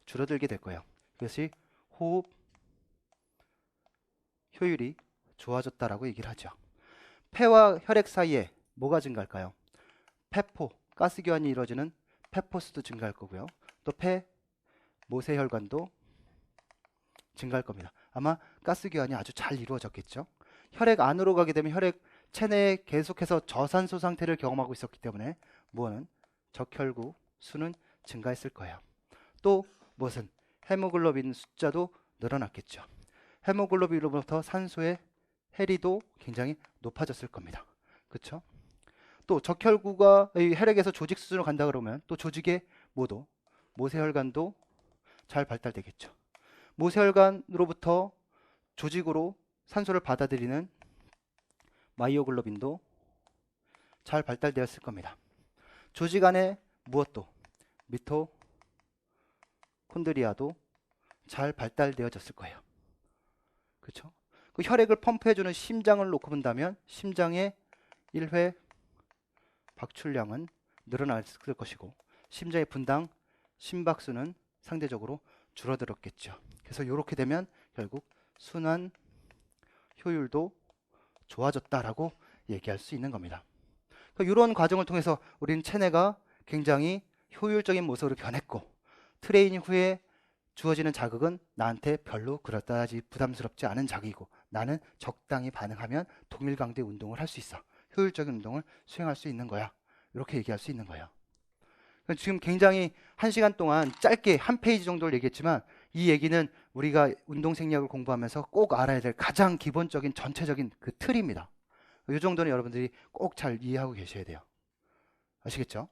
줄어들게 될 거예요. 그것이 호흡 효율이 좋아졌다라고 얘기를 하죠. 폐와 혈액 사이에 뭐가 증가할까요? 폐포, 가스 교환이 이루어지는 폐포수도 증가할 거고요. 또 모세혈관도 증가할 겁니다. 아마 가스 교환이 아주 잘 이루어졌겠죠. 혈액 안으로 가게 되면 혈액 체내에 계속해서 저산소 상태를 경험하고 있었기 때문에 무엇은 적혈구 수는 증가했을 거예요. 또 무엇은 헤모글로빈 숫자도 늘어났겠죠. 헤모글로빈으로부터 산소의 해리도 굉장히 높아졌을 겁니다. 그렇죠? 또 적혈구가 혈액에서 조직 수준으로 간다 그러면 또 조직의 모세혈관도 잘 발달되겠죠. 모세혈관으로부터 조직으로 산소를 받아들이는 마이오글로빈도 잘 발달되었을 겁니다. 조직 안에 무엇도 미토콘드리아도 잘 발달되어졌을 거예요. 그렇죠? 그 혈액을 펌프해주는 심장을 놓고 본다면 심장의 1회 박출량은 늘어났을 것이고 심장의 분당 심박수는 상대적으로 줄어들었겠죠. 그래서 이렇게 되면 결국 순환 효율도 좋아졌다라고 얘기할 수 있는 겁니다. 이런 과정을 통해서 우리는 체내가 굉장히 효율적인 모습으로 변했고 트레이닝 후에 주어지는 자극은 나한테 별로 그렇다지 부담스럽지 않은 자극이고 나는 적당히 반응하면 동일 강도의 운동을 할 수 있어. 효율적인 운동을 수행할 수 있는 거야. 이렇게 얘기할 수 있는 거예요. 지금 굉장히 1시간 동안 짧게 한 페이지 정도를 얘기했지만 이 얘기는 우리가 운동생리학을 공부하면서 꼭 알아야 될 가장 기본적인 전체적인 그 틀입니다. 이 정도는 여러분들이 꼭 잘 이해하고 계셔야 돼요. 아시겠죠?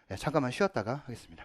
네, 잠깐만 쉬었다가 하겠습니다.